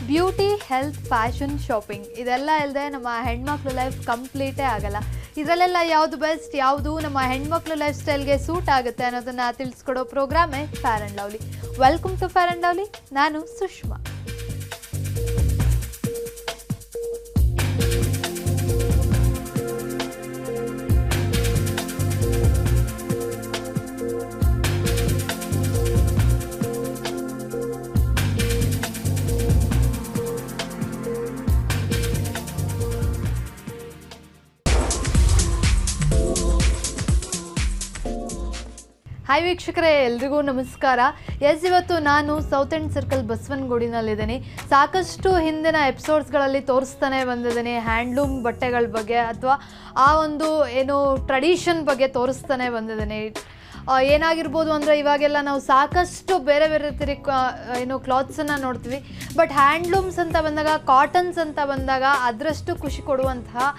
Beauty, health, fashion, shopping ಇದೆಲ್ಲ ಇಲ್ಲದೆ ನಮ್ಮ ಹೆಣ್ಮಕ್ಳು ಲೈಫ್ ಕಂಪ್ಲೀಟೇ ಆಗಲ್ಲ. ಇದರಲ್ಲೆಲ್ಲ ಯಾವುದು ಬೆಸ್ಟ್, ಯಾವುದು ನಮ್ಮ ಹೆಣ್ಮಕ್ಳು ಲೈಫ್ ಸ್ಟೈಲ್ಗೆ ಸೂಟ್ ಆಗುತ್ತೆ ಅನ್ನೋದನ್ನು ತಿಳಿಸ್ಕೊಡೋ ಪ್ರೋಗ್ರಾಮೇ Fair and Lovely. Welcome to Fair and Lovely. ನಾನು ಸುಷ್ಮಾ. ಹಾಯ್ ವೀಕ್ಷಕರೇ, ಎಲ್ರಿಗೂ ನಮಸ್ಕಾರ. ಇವತ್ತು ನಾನು ಸೌತ್ ಎಂಡ್ ಸರ್ಕಲ್ ಬಸವನಗುಡಿನಲ್ಲಿದ್ದೀನಿ. ಸಾಕಷ್ಟು ಹಿಂದಿನ ಎಪಿಸೋಡ್ಸ್ಗಳಲ್ಲಿ ತೋರಿಸ್ತಾನೆ ಬಂದಿದ್ದೀನಿ ಹ್ಯಾಂಡ್ಲೂಮ್ ಬಟ್ಟೆಗಳ ಬಗ್ಗೆ ಅಥವಾ ಆ ಒಂದು ಏನು ಟ್ರೆಡಿಷನ್ ಬಗ್ಗೆ ತೋರಿಸ್ತಾನೆ ಬಂದಿದ್ದೀನಿ. ಏನಾಗಿರ್ಬೋದು ಅಂದರೆ ಇವಾಗೆಲ್ಲ ನಾವು ಸಾಕಷ್ಟು ಬೇರೆ ಬೇರೆ ಏನು ಕ್ಲಾತ್ಸನ್ನು ನೋಡ್ತೀವಿ. ಬಟ್ ಹ್ಯಾಂಡ್ಲೂಮ್ಸ್ ಅಂತ ಬಂದಾಗ, ಕಾಟನ್ಸ್ ಅಂತ ಬಂದಾಗ ಅದರಷ್ಟು ಖುಷಿ ಕೊಡುವಂತಹ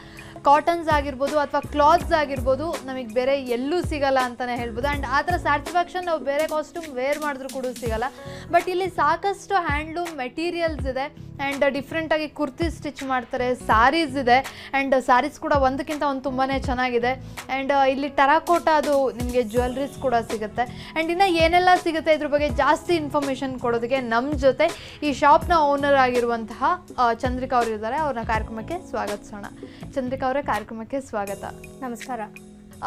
ಕಾಟನ್ಸ್ ಆಗಿರ್ಬೋದು ಅಥವಾ ಕ್ಲಾತ್ಸ್ ಆಗಿರ್ಬೋದು ನಮಗೆ ಬೇರೆ ಎಲ್ಲೂ ಸಿಗಲ್ಲ ಅಂತಲೇ ಹೇಳ್ಬೋದು. ಆ್ಯಂಡ್ ಆ ಥರ ಸ್ಯಾಟಿಸ್ಫ್ಯಾಕ್ಷನ್ ನಾವು ಬೇರೆ ಕಾಸ್ಟ್ಯೂಮ್ ವೇರ್ ಮಾಡಿದ್ರೂ ಕೂಡ ಸಿಗಲ್ಲ. ಬಟ್ ಇಲ್ಲಿ ಸಾಕಷ್ಟು ಹ್ಯಾಂಡ್ಲೂಮ್ ಮೆಟೀರಿಯಲ್ಸ್ ಇದೆ. ಆ್ಯಂಡ್ ಡಿಫ್ರೆಂಟಾಗಿ ಕುರ್ತಿ ಸ್ಟಿಚ್ ಮಾಡ್ತಾರೆ, ಸ್ಯಾರೀಸ್ ಇದೆ. ಆ್ಯಂಡ್ ಸ್ಯಾರೀಸ್ ಕೂಡ ಒಂದಕ್ಕಿಂತ ಒಂದು ತುಂಬಾ ಚೆನ್ನಾಗಿದೆ. ಆ್ಯಂಡ್ ಇಲ್ಲಿ ಟೆರಾಕೋಟಾ ಅದು ನಿಮಗೆ ಜ್ಯುವೆಲ್ರೀಸ್ ಕೂಡ ಸಿಗುತ್ತೆ. ಆ್ಯಂಡ್ ಇನ್ನು ಏನೆಲ್ಲ ಸಿಗುತ್ತೆ ಇದ್ರ ಬಗ್ಗೆ ಜಾಸ್ತಿ ಇನ್ಫಾರ್ಮೇಷನ್ ಕೊಡೋದಕ್ಕೆ ನಮ್ಮ ಜೊತೆ ಈ ಶಾಪ್ನ ಓನರ್ ಆಗಿರುವಂತಹ ಚಂದ್ರಿಕಾ ಅವರು ಇದ್ದಾರೆ. ಅವ್ರನ್ನ ಕಾರ್ಯಕ್ರಮಕ್ಕೆ ಸ್ವಾಗತಿಸೋಣ. ಚಂದ್ರಿಕಾ ಅವರೇ, ಕಾರ್ಯಕ್ರಮಕ್ಕೆ ಸ್ವಾಗತ. ನಮಸ್ಕಾರ.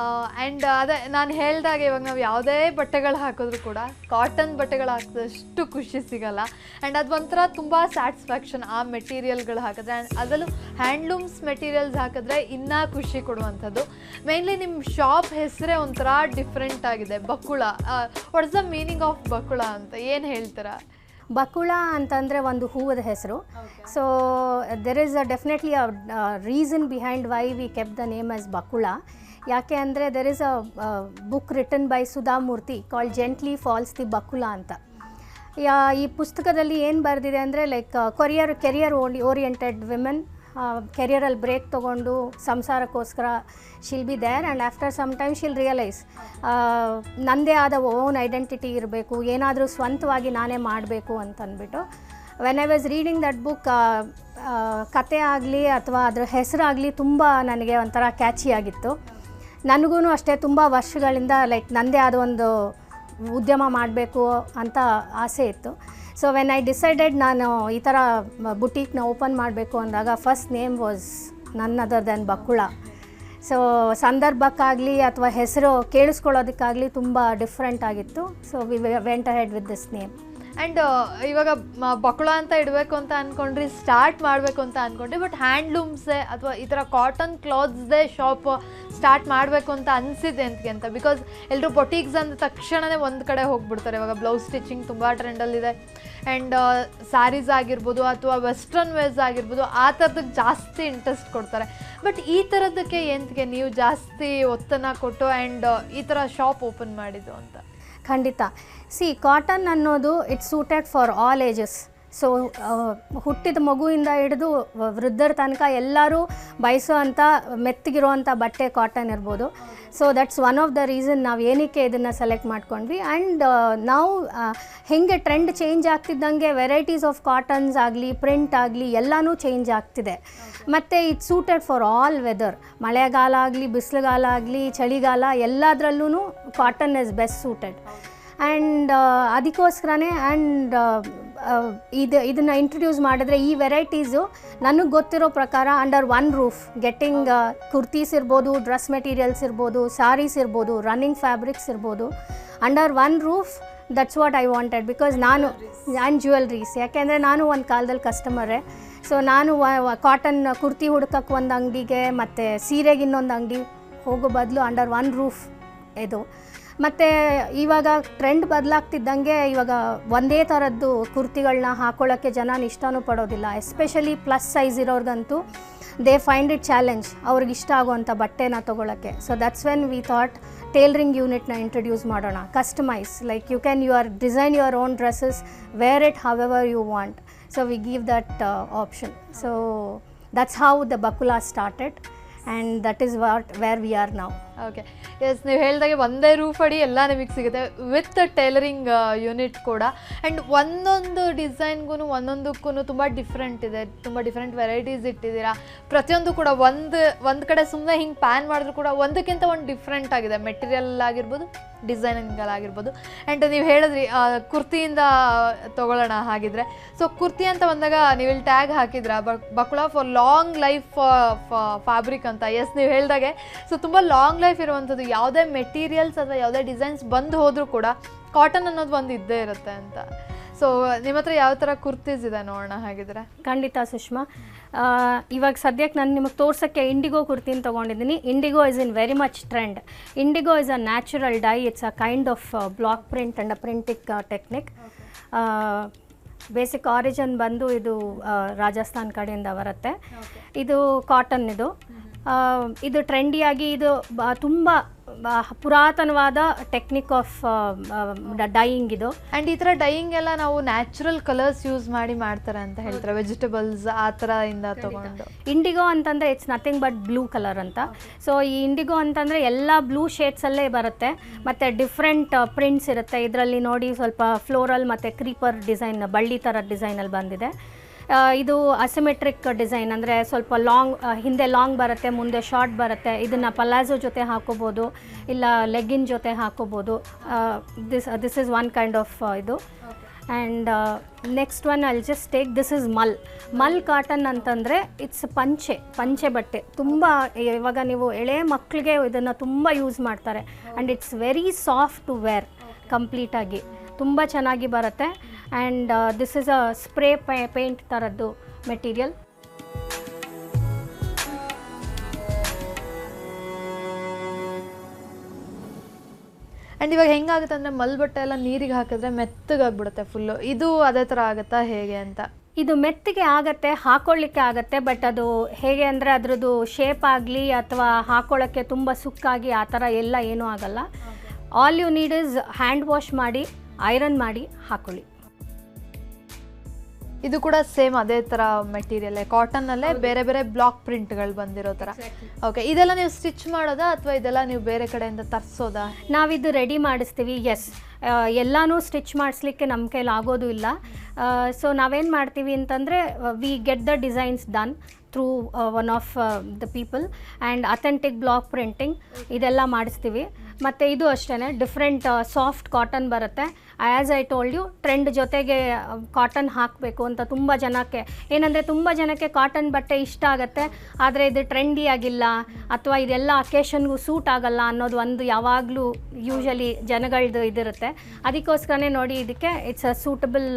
ಆ್ಯಂಡ್ ಅದೇ ನಾನು ಹೇಳಿದಾಗ, ಇವಾಗ ನಾವು ಯಾವುದೇ ಬಟ್ಟೆಗಳು ಹಾಕಿದ್ರು ಕೂಡ ಕಾಟನ್ ಬಟ್ಟೆಗಳು ಹಾಕಿದಷ್ಟು ಖುಷಿ ಸಿಗಲ್ಲ. ಆ್ಯಂಡ್ ಅದು ಒಂಥರ ತುಂಬ ಸ್ಯಾಟಿಸ್ಫ್ಯಾಕ್ಷನ್ ಆ ಮೆಟೀರಿಯಲ್ಗಳು ಹಾಕಿದ್ರೆ. ಆ್ಯಂಡ್ ಅದರಲ್ಲೂ ಹ್ಯಾಂಡ್ಲೂಮ್ಸ್ ಮೆಟೀರಿಯಲ್ಸ್ ಹಾಕಿದ್ರೆ ಇನ್ನೂ ಖುಷಿ ಕೊಡುವಂಥದ್ದು. ಮೇನ್ಲಿ ನಿಮ್ಮ ಶಾಪ್ ಹೆಸರೇ ಒಂಥರ ಡಿಫ್ರೆಂಟ್ ಆಗಿದೆ, Bakula. What is the meaning of Bakula ಅಂತ ಏನು ಹೇಳ್ತೀರಾ? ಬಕುಳ ಅಂತಂದರೆ ಒಂದು ಹೂವದ ಹೆಸರು. So there is definitely a reason behind why we kept the name as Bakula. ಯಾಕೆ ಅಂದರೆ there is a book written by Sudha Murthy called gently falls the Bakula ಅಂತ. ಈ ಪುಸ್ತಕದಲ್ಲಿ ಏನು ಬರೆದಿದೆ ಅಂದರೆ ಲೈಕ್ ಕೆರಿಯರ್ ಓರಿಯೆಂಟೆಡ್ ವಿಮೆನ್ ಕೆರಿಯರಲ್ಲಿ ಬ್ರೇಕ್ ತೊಗೊಂಡು ಸಂಸಾರಕ್ಕೋಸ್ಕರ she'll be there and after some time she'll realise ನನ್ನದೇ ಆದ ಓನ್ ಐಡೆಂಟಿಟಿ ಇರಬೇಕು, ಏನಾದರೂ ಸ್ವಂತವಾಗಿ ನಾನೇ ಮಾಡಬೇಕು ಅಂತಂದ್ಬಿಟ್ಟು. When I was reading that book, ಕತೆ ಆಗಲಿ ಅಥವಾ ಅದರ ಹೆಸರಾಗಲಿ ತುಂಬ ನನಗೆ ಒಂಥರ ಕ್ಯಾಚಿ ಆಗಿತ್ತು. ನನಗೂ ಅಷ್ಟೇ ತುಂಬ ವರ್ಷಗಳಿಂದ ಲೈಕ್ ನನ್ನದೇ ಆದ ಒಂದು ಉದ್ಯಮ ಮಾಡಬೇಕು ಅಂತ ಆಸೆ ಇತ್ತು. ಸೊ ವೆನ್ ಐ ಡಿಸೈಡೆಡ್ ನಾನು ಈ ಥರ ಬುಟೀಕ್ನ ಓಪನ್ ಮಾಡಬೇಕು ಅಂದಾಗ first name was none other than Bakula. So ಸಂದರ್ಭಕ್ಕಾಗಲಿ ಅಥವಾ ಹೆಸರು ಕೇಳಿಸ್ಕೊಳ್ಳೋದಕ್ಕಾಗಲಿ ತುಂಬ ಡಿಫ್ರೆಂಟ್ ಆಗಿತ್ತು. So we went ahead with this name. And ಇವಾಗ ಬಕುಳ ಅಂತ ಇಡಬೇಕು ಅಂತ ಅಂದ್ಕೊಂಡ್ರಿ, ಸ್ಟಾರ್ಟ್ ಮಾಡಬೇಕು ಅಂತ ಅಂದ್ಕೊಂಡ್ರಿ. ಬಟ್ ಹ್ಯಾಂಡ್ಲೂಮ್ಸೇ ಅಥವಾ ಈ ಥರ ಕಾಟನ್ ಕ್ಲಾತ್ಸ್ದೇ ಶಾಪ್ ಸ್ಟಾರ್ಟ್ ಮಾಡಬೇಕು ಅಂತ ಅನಿಸಿದೆ ಅಂತ. ಬಿಕಾಸ್ ಎಲ್ಲರೂ ಬೊಟೀಕ್ಸ್ ಅಂದ ತಕ್ಷಣವೇ ಒಂದು ಕಡೆ ಹೋಗ್ಬಿಡ್ತಾರೆ. ಇವಾಗ ಬ್ಲೌಸ್ ಸ್ಟಿಚಿಂಗ್ ತುಂಬ ಟ್ರೆಂಡಲ್ಲಿದೆ. ಆ್ಯಂಡ್ ಸ್ಯಾರೀಸ್ ಆಗಿರ್ಬೋದು ಅಥವಾ ವೆಸ್ಟ್ರನ್ ವೇರ್ಸ್ ಆಗಿರ್ಬೋದು, ಆ ಥರದಕ್ಕೆ ಜಾಸ್ತಿ ಇಂಟ್ರೆಸ್ಟ್ ಕೊಡ್ತಾರೆ. ಬಟ್ ಈ ಥರದಕ್ಕೆ ಎಂತಕ್ಕೆ ನೀವು ಜಾಸ್ತಿ ಒತ್ತನ್ನು ಕೊಟ್ಟು ಆ್ಯಂಡ್ ಈ ಥರ ಶಾಪ್ ಓಪನ್ ಮಾಡಿದ್ದು ಅಂತ? ಖಂಡಿತ. ಕಾಟನ್ ಅನ್ನೋದು it's suited for all ages. So ಹುಟ್ಟಿದ ಮಗುವಿಂದ ಹಿಡಿದು ವೃದ್ಧರ ತನಕ ಎಲ್ಲರೂ ಬಯಸೋ ಅಂಥ ಮೆತ್ತಗಿರುವಂಥ ಬಟ್ಟೆ ಕಾಟನ್ ಇರ್ಬೋದು. So that's one of the reason ನಾವು ಏನಕ್ಕೆ ಇದನ್ನು ಸೆಲೆಕ್ಟ್ ಮಾಡ್ಕೊಂಡ್ವಿ. ಆ್ಯಂಡ್ ನಾವು ಹೇಗೆ ಟ್ರೆಂಡ್ ಚೇಂಜ್ ಆಗ್ತಿದ್ದಂಗೆ ವೆರೈಟೀಸ್ ಆಫ್ ಕಾಟನ್ಸ್ ಆಗಲಿ, ಪ್ರಿಂಟ್ ಆಗಲಿ ಎಲ್ಲನೂ ಚೇಂಜ್ ಆಗ್ತಿದೆ. ಮತ್ತು it's suited for all weather. ಮಳೆಗಾಲ ಆಗಲಿ, ಬಿಸಿಲುಗಾಲ ಆಗಲಿ, ಚಳಿಗಾಲ ಎಲ್ಲದರಲ್ಲೂ cotton is best suited. And ಅದಕ್ಕೋಸ್ಕರನೇ ಆ್ಯಂಡ್ ಇದನ್ನು ಇಂಟ್ರೊಡ್ಯೂಸ್ ಮಾಡಿದ್ರೆ ಈ ವೆರೈಟೀಸು ನನಗೆ ಗೊತ್ತಿರೋ ಪ್ರಕಾರ under one roof getting kurtis ಇರ್ಬೋದು, ಡ್ರೆಸ್ ಮೆಟೀರಿಯಲ್ಸ್ ಇರ್ಬೋದು, ಸಾರೀಸ್ ಇರ್ಬೋದು, ರನ್ನಿಂಗ್ ಫ್ಯಾಬ್ರಿಕ್ಸ್ ಇರ್ಬೋದು, under one roof. That's what I wanted. Because ನಾನು ಆ್ಯಂಡ್ ಜ್ಯುವೆಲ್ರೀಸ್, ಯಾಕೆಂದರೆ ನಾನು ಒಂದು ಕಾಲದಲ್ಲಿ ಕಸ್ಟಮರೇ. ಸೊ ನಾನು ಕಾಟನ್ ಕುರ್ತಿ ಹುಡ್ಕಕ್ಕೆ ಒಂದು ಅಂಗಡಿಗೆ ಮತ್ತು ಸೀರೆಗೆ ಇನ್ನೊಂದು ಅಂಗಡಿ ಹೋಗೋ ಬದಲು ಅಂಡರ್ ಒನ್ ರೂಫ್ ಇದು. ಮತ್ತು ಇವಾಗ ಟ್ರೆಂಡ್ ಬದಲಾಗ್ತಿದ್ದಂಗೆ ಇವಾಗ ಒಂದೇ ಥರದ್ದು ಕುರ್ತಿಗಳನ್ನ ಹಾಕೊಳ್ಳೋಕ್ಕೆ ಜನ ಇಷ್ಟನೂ ಪಡೋದಿಲ್ಲ. ಎಸ್ಪೆಷಲಿ ಪ್ಲಸ್ ಸೈಜ್ ಇರೋರ್ಗಂತೂ ದೇ ಫೈಂಡ್ ಇಟ್ ಚಾಲೆಂಜ್ ಅವ್ರಿಗೆ ಇಷ್ಟ ಆಗುವಂಥ ಬಟ್ಟೆನ ತೊಗೊಳಕ್ಕೆ. So that's when we thought tailoring ಯೂನಿಟ್ನ ಇಂಟ್ರೊಡ್ಯೂಸ್ ಮಾಡೋಣ. Customize, like you can design your own dresses, wear it however you want. So we give that option. So that's how the Bakula started, and that is where we are now. Okay yes, ನೀವು ಹೇಳಿದಾಗೆ ಒಂದೇ roof ಅಡಿ ಎಲ್ಲ ನಿಮಗೆ ಸಿಗುತ್ತೆ with tailoring unit ಕೂಡ. And ಒಂದೊಂದು ಡಿಸೈನ್ಗೂ ಒಂದೊಂದಕ್ಕೂ ತುಂಬ ಡಿಫ್ರೆಂಟ್ ಇದೆ, ತುಂಬ ಡಿಫ್ರೆಂಟ್ ವೆರೈಟೀಸ್ ಇಟ್ಟಿದ್ದೀರಾ. ಪ್ರತಿಯೊಂದು ಕೂಡ ಒಂದು ಕಡೆ ಸುಮ್ಮನೆ ಹಿಂಗೆ ಪ್ಯಾನ್ ಮಾಡಿದ್ರು ಕೂಡ ಒಂದಕ್ಕಿಂತ ಒಂದು ಡಿಫ್ರೆಂಟ್ ಆಗಿದೆ, ಮೆಟೀರಿಯಲ್ ಆಗಿರ್ಬೋದು, ಡಿಸೈನಿಂಗಲ್ಲಾಗಿರ್ಬೋದು. ಆ್ಯಂಡ್ ನೀವು ಹೇಳಿದ್ರಿ ಕುರ್ತಿಯಿಂದ ತೊಗೊಳ್ಳೋಣ ಹಾಗಿದ್ರೆ. ಸೊ ಕುರ್ತಿ ಅಂತ ಬಂದಾಗ ನೀವು ಇಲ್ಲಿ ಟ್ಯಾಗ್ ಹಾಕಿದ್ರ Bakula for long life fabric ಅಂತ. ಎಸ್, ನೀವು ಹೇಳಿದಾಗೆ ಸೊ ತುಂಬ ಲಾಂಗ್ ಲೈಫ್ ಇರುವಂಥದ್ದು, ಯಾವುದೇ ಮೆಟೀರಿಯಲ್ಸ್ ಅಥವಾ ಯಾವುದೇ ಡಿಸೈನ್ಸ್ ಬಂದು ಹೋದರೂ ಕೂಡ ಕಾಟನ್ ಅನ್ನೋದು ಒಂದು ಇದ್ದೇ ಇರುತ್ತೆ ಅಂತ. ಸೊ ನಿಮ್ಮ ಹತ್ರ ಯಾವ ಥರ ಕುರ್ತೀಸ್ ಇದೆ ನೋಡೋಣ ಹಾಗಿದ್ರೆ. ಖಂಡಿತ ಸುಷ್ಮಾ. ಇವಾಗ ಸದ್ಯಕ್ಕೆ ನಾನು ನಿಮಗೆ ತೋರ್ಸೋಕ್ಕೆ ಇಂಡಿಗೋ ಕುರ್ತಿನ ತೊಗೊಂಡಿದ್ದೀನಿ. Indigo is in very much trend. Indigo is a natural dye, it's a kind of block print and a printing technique. Basic origin ಬಂದು ಇದು ರಾಜಸ್ಥಾನ್ ಕಡೆಯಿಂದ ಬರುತ್ತೆ. ಇದು ಕಾಟನ್. ಇದು ಟ್ರೆಂಡಿಯಾಗಿ ಇದು ತುಂಬ ಪುರಾತನವಾದ ಟೆಕ್ನಿಕ್ ಆಫ್ ಡೈಯಿಂಗ್ ಇದು. ಆ್ಯಂಡ್ ಈ ಥರ ಡೈಯಿಂಗ್ ಎಲ್ಲ ನಾವು ನ್ಯಾಚುರಲ್ ಕಲರ್ಸ್ ಯೂಸ್ ಮಾಡಿ ಮಾಡ್ತಾರೆ ಅಂತ ಹೇಳ್ತಾರೆ, ವೆಜಿಟೇಬಲ್ಸ್ ಆ ಥರ ಇಂದ ತೊಗೊಂಡು. ಇಂಡಿಗೋ ಅಂತಂದರೆ it's nothing but blue colour ಅಂತ. ಸೊ ಈ ಇಂಡಿಗೋ ಅಂತಂದರೆ ಎಲ್ಲ ಬ್ಲೂ ಶೇಡ್ಸಲ್ಲೇ ಬರುತ್ತೆ, ಮತ್ತು ಡಿಫ್ರೆಂಟ್ ಪ್ರಿಂಟ್ಸ್ ಇರುತ್ತೆ. ಇದರಲ್ಲಿ ನೋಡಿ ಸ್ವಲ್ಪ ಫ್ಲೋರಲ್ ಮತ್ತು ಕ್ರೀಪರ್ ಡಿಸೈನ್, ಬಳ್ಳಿ ಥರ ಡಿಸೈನಲ್ಲಿ ಬಂದಿದೆ. ಇದು ಅಸಿಮೆಟ್ರಿಕ್ ಡಿಸೈನ್, ಅಂದರೆ ಸ್ವಲ್ಪ ಲಾಂಗ್, ಹಿಂದೆ ಲಾಂಗ್ ಬರುತ್ತೆ, ಮುಂದೆ ಶಾರ್ಟ್ ಬರುತ್ತೆ. ಇದನ್ನು ಪಲಾಜೋ ಜೊತೆ ಹಾಕೋಬೋದು, ಇಲ್ಲ ಲೆಗ್ಗಿನ್ ಜೊತೆ ಹಾಕೋಬೋದು. This is one kind of ಇದು. And next one I'll just take, this is mul cotton ಅಂತಂದರೆ ಇಟ್ಸ್ ಪಂಚೆ ಬಟ್ಟೆ. ತುಂಬ ಇವಾಗ ನೀವು ಎಳೆ ಮಕ್ಕಳಿಗೆ ಇದನ್ನು ತುಂಬ ಯೂಸ್ ಮಾಡ್ತಾರೆ. And it's very soft to wear, ಕಂಪ್ಲೀಟಾಗಿ ತುಂಬ ಚೆನ್ನಾಗಿ ಬರುತ್ತೆ. And this is a spray paint ಥರದ್ದು ಮೆಟೀರಿಯಲ್. ಆ್ಯಂಡ್ ಇವಾಗ ಹೆಂಗಾಗುತ್ತೆ ಅಂದರೆ ಮಲ್ ಬಟ್ಟೆ ಎಲ್ಲ ನೀರಿಗೆ ಹಾಕಿದ್ರೆ ಮೆತ್ತಗಾಗ್ಬಿಡುತ್ತೆ ಫುಲ್ಲು. ಇದು ಅದೇ ಥರ ಆಗುತ್ತಾ ಹೇಗೆ ಅಂತ? ಇದು ಮೆತ್ತಿಗೆ ಆಗುತ್ತೆ, ಹಾಕೊಳ್ಳಿಕ್ಕೆ ಆಗುತ್ತೆ. ಬಟ್ ಅದು ಹೇಗೆ ಅಂದರೆ ಅದರದ್ದು ಶೇಪ್ ಆಗಲಿ ಅಥವಾ ಹಾಕೊಳ್ಳೋಕ್ಕೆ ತುಂಬ ಸುಕ್ಕಾಗಿ ಆ ಥರ ಎಲ್ಲ ಏನೂ ಆಗಲ್ಲ. All you need is hand wash ಮಾಡಿ, ಐರನ್ ಮಾಡಿ ಹಾಕೊಳ್ಳಿ. ಇದು ಕೂಡ ಸೇಮ್ ಅದೇ ಥರ ಮೆಟೀರಿಯಲ್ಲೇ, ಕಾಟನ್ನಲ್ಲೇ ಬೇರೆ ಬೇರೆ ಬ್ಲಾಕ್ ಪ್ರಿಂಟ್ಗಳು ಬಂದಿರೋ ಥರ. ಓಕೆ, ಇದೆಲ್ಲ ನೀವು ಸ್ಟಿಚ್ ಮಾಡೋದಾ ಅಥವಾ ಇದೆಲ್ಲ ನೀವು ಬೇರೆ ಕಡೆಯಿಂದ ತರಿಸೋದಾ? ನಾವಿದು ರೆಡಿ ಮಾಡಿಸ್ತೀವಿ. ಎಸ್, ಎಲ್ಲನೂ ಸ್ಟಿಚ್ ಮಾಡಿಸ್ಲಿಕ್ಕೆ ನಮ್ಮ ಕೈಲಿ ಆಗೋದು ಇಲ್ಲ. ಸೊ ನಾವೇನು ಮಾಡ್ತೀವಿ ಅಂತಂದರೆ we get the designs done through one of the people and authentic block printing ಇದೆಲ್ಲ ಮಾಡಿಸ್ತೀವಿ. ಮತ್ತು ಇದು ಅಷ್ಟೇ ಡಿಫ್ರೆಂಟ್ ಸಾಫ್ಟ್ ಕಾಟನ್ ಬರುತ್ತೆ. As I told you, trend ಜೊತೆಗೆ ಕಾಟನ್ ಹಾಕಬೇಕು ಅಂತ ತುಂಬ ಜನಕ್ಕೆ ಏನಂದರೆ, ತುಂಬ ಜನಕ್ಕೆ ಕಾಟನ್ ಬಟ್ಟೆ ಇಷ್ಟ ಆಗುತ್ತೆ, ಆದರೆ ಇದು ಟ್ರೆಂಡಿ ಆಗಿಲ್ಲ ಅಥವಾ ಇದೆಲ್ಲ ಅಕೇಶನ್ಗೂ ಸೂಟ್ ಆಗಲ್ಲ ಅನ್ನೋದು ಒಂದು ಯಾವಾಗಲೂ ಯೂಶಲಿ ಜನಗಳದ್ದು ಇದಿರುತ್ತೆ. ಅದಕ್ಕೋಸ್ಕರನೇ ನೋಡಿ, ಇದಕ್ಕೆ it's a suitable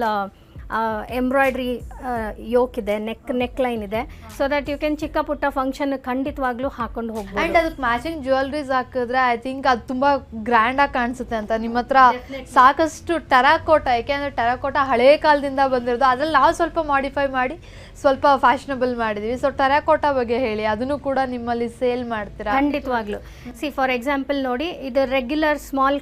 embroidery yoke ಇದೆ, ನೆಕ್ ಲೈನ್ ಇದೆ, ಸೊ ದಟ್ ಯು ಕ್ಯಾನ್ ಚಿಕ್ಕ ಪುಟ್ಟ ಫಂಕ್ಷನ್ ಖಂಡಿತವಾಗ್ಲೂ ಹಾಕೊಂಡು ಹೋಗ್ಬೋದು. ಆ್ಯಂಡ್ ಅದಕ್ಕೆ ಮ್ಯಾಚಿಂಗ್ ಜ್ಯುವೆಲ್ರೀಸ್ ಹಾಕಿದ್ರೆ ಐ ಥಿಂಕ್ ಅದು ತುಂಬ ಗ್ರ್ಯಾಂಡಾಗಿ ಕಾಣಿಸುತ್ತೆ ಅಂತ. ನಿಮ್ಮ ಹತ್ರ ಸಾಕಷ್ಟು ಟೆರಾಕೋಟಾ, ಏಕೆಂದರೆ ಟೆರಾಕೋಟಾ ಹಳೇ ಕಾಲದಿಂದ ಬಂದಿರೋದು, ಅದ್ರಲ್ಲಿ ನಾವು ಸ್ವಲ್ಪ ಮಾಡಿಫೈ ಮಾಡಿ ಸ್ವಲ್ಪ ಫ್ಯಾಷನಬಲ್ ಮಾಡಿದ್ದೀವಿ. ಸೊ ಟೆರಾಕೋಟಾ ಬಗ್ಗೆ ಹೇಳಿ, ಅದನ್ನು ಕೂಡ ನಿಮ್ಮಲ್ಲಿ ಸೇಲ್ ಮಾಡ್ತೀರಾ? ಖಂಡಿತವಾಗ್ಲೂ. ಸಿ ಫಾರ್ ಎಕ್ಸಾಂಪಲ್ ನೋಡಿ, ಇದು ರೆಗ್ಯುಲರ್ ಸ್ಮಾಲ್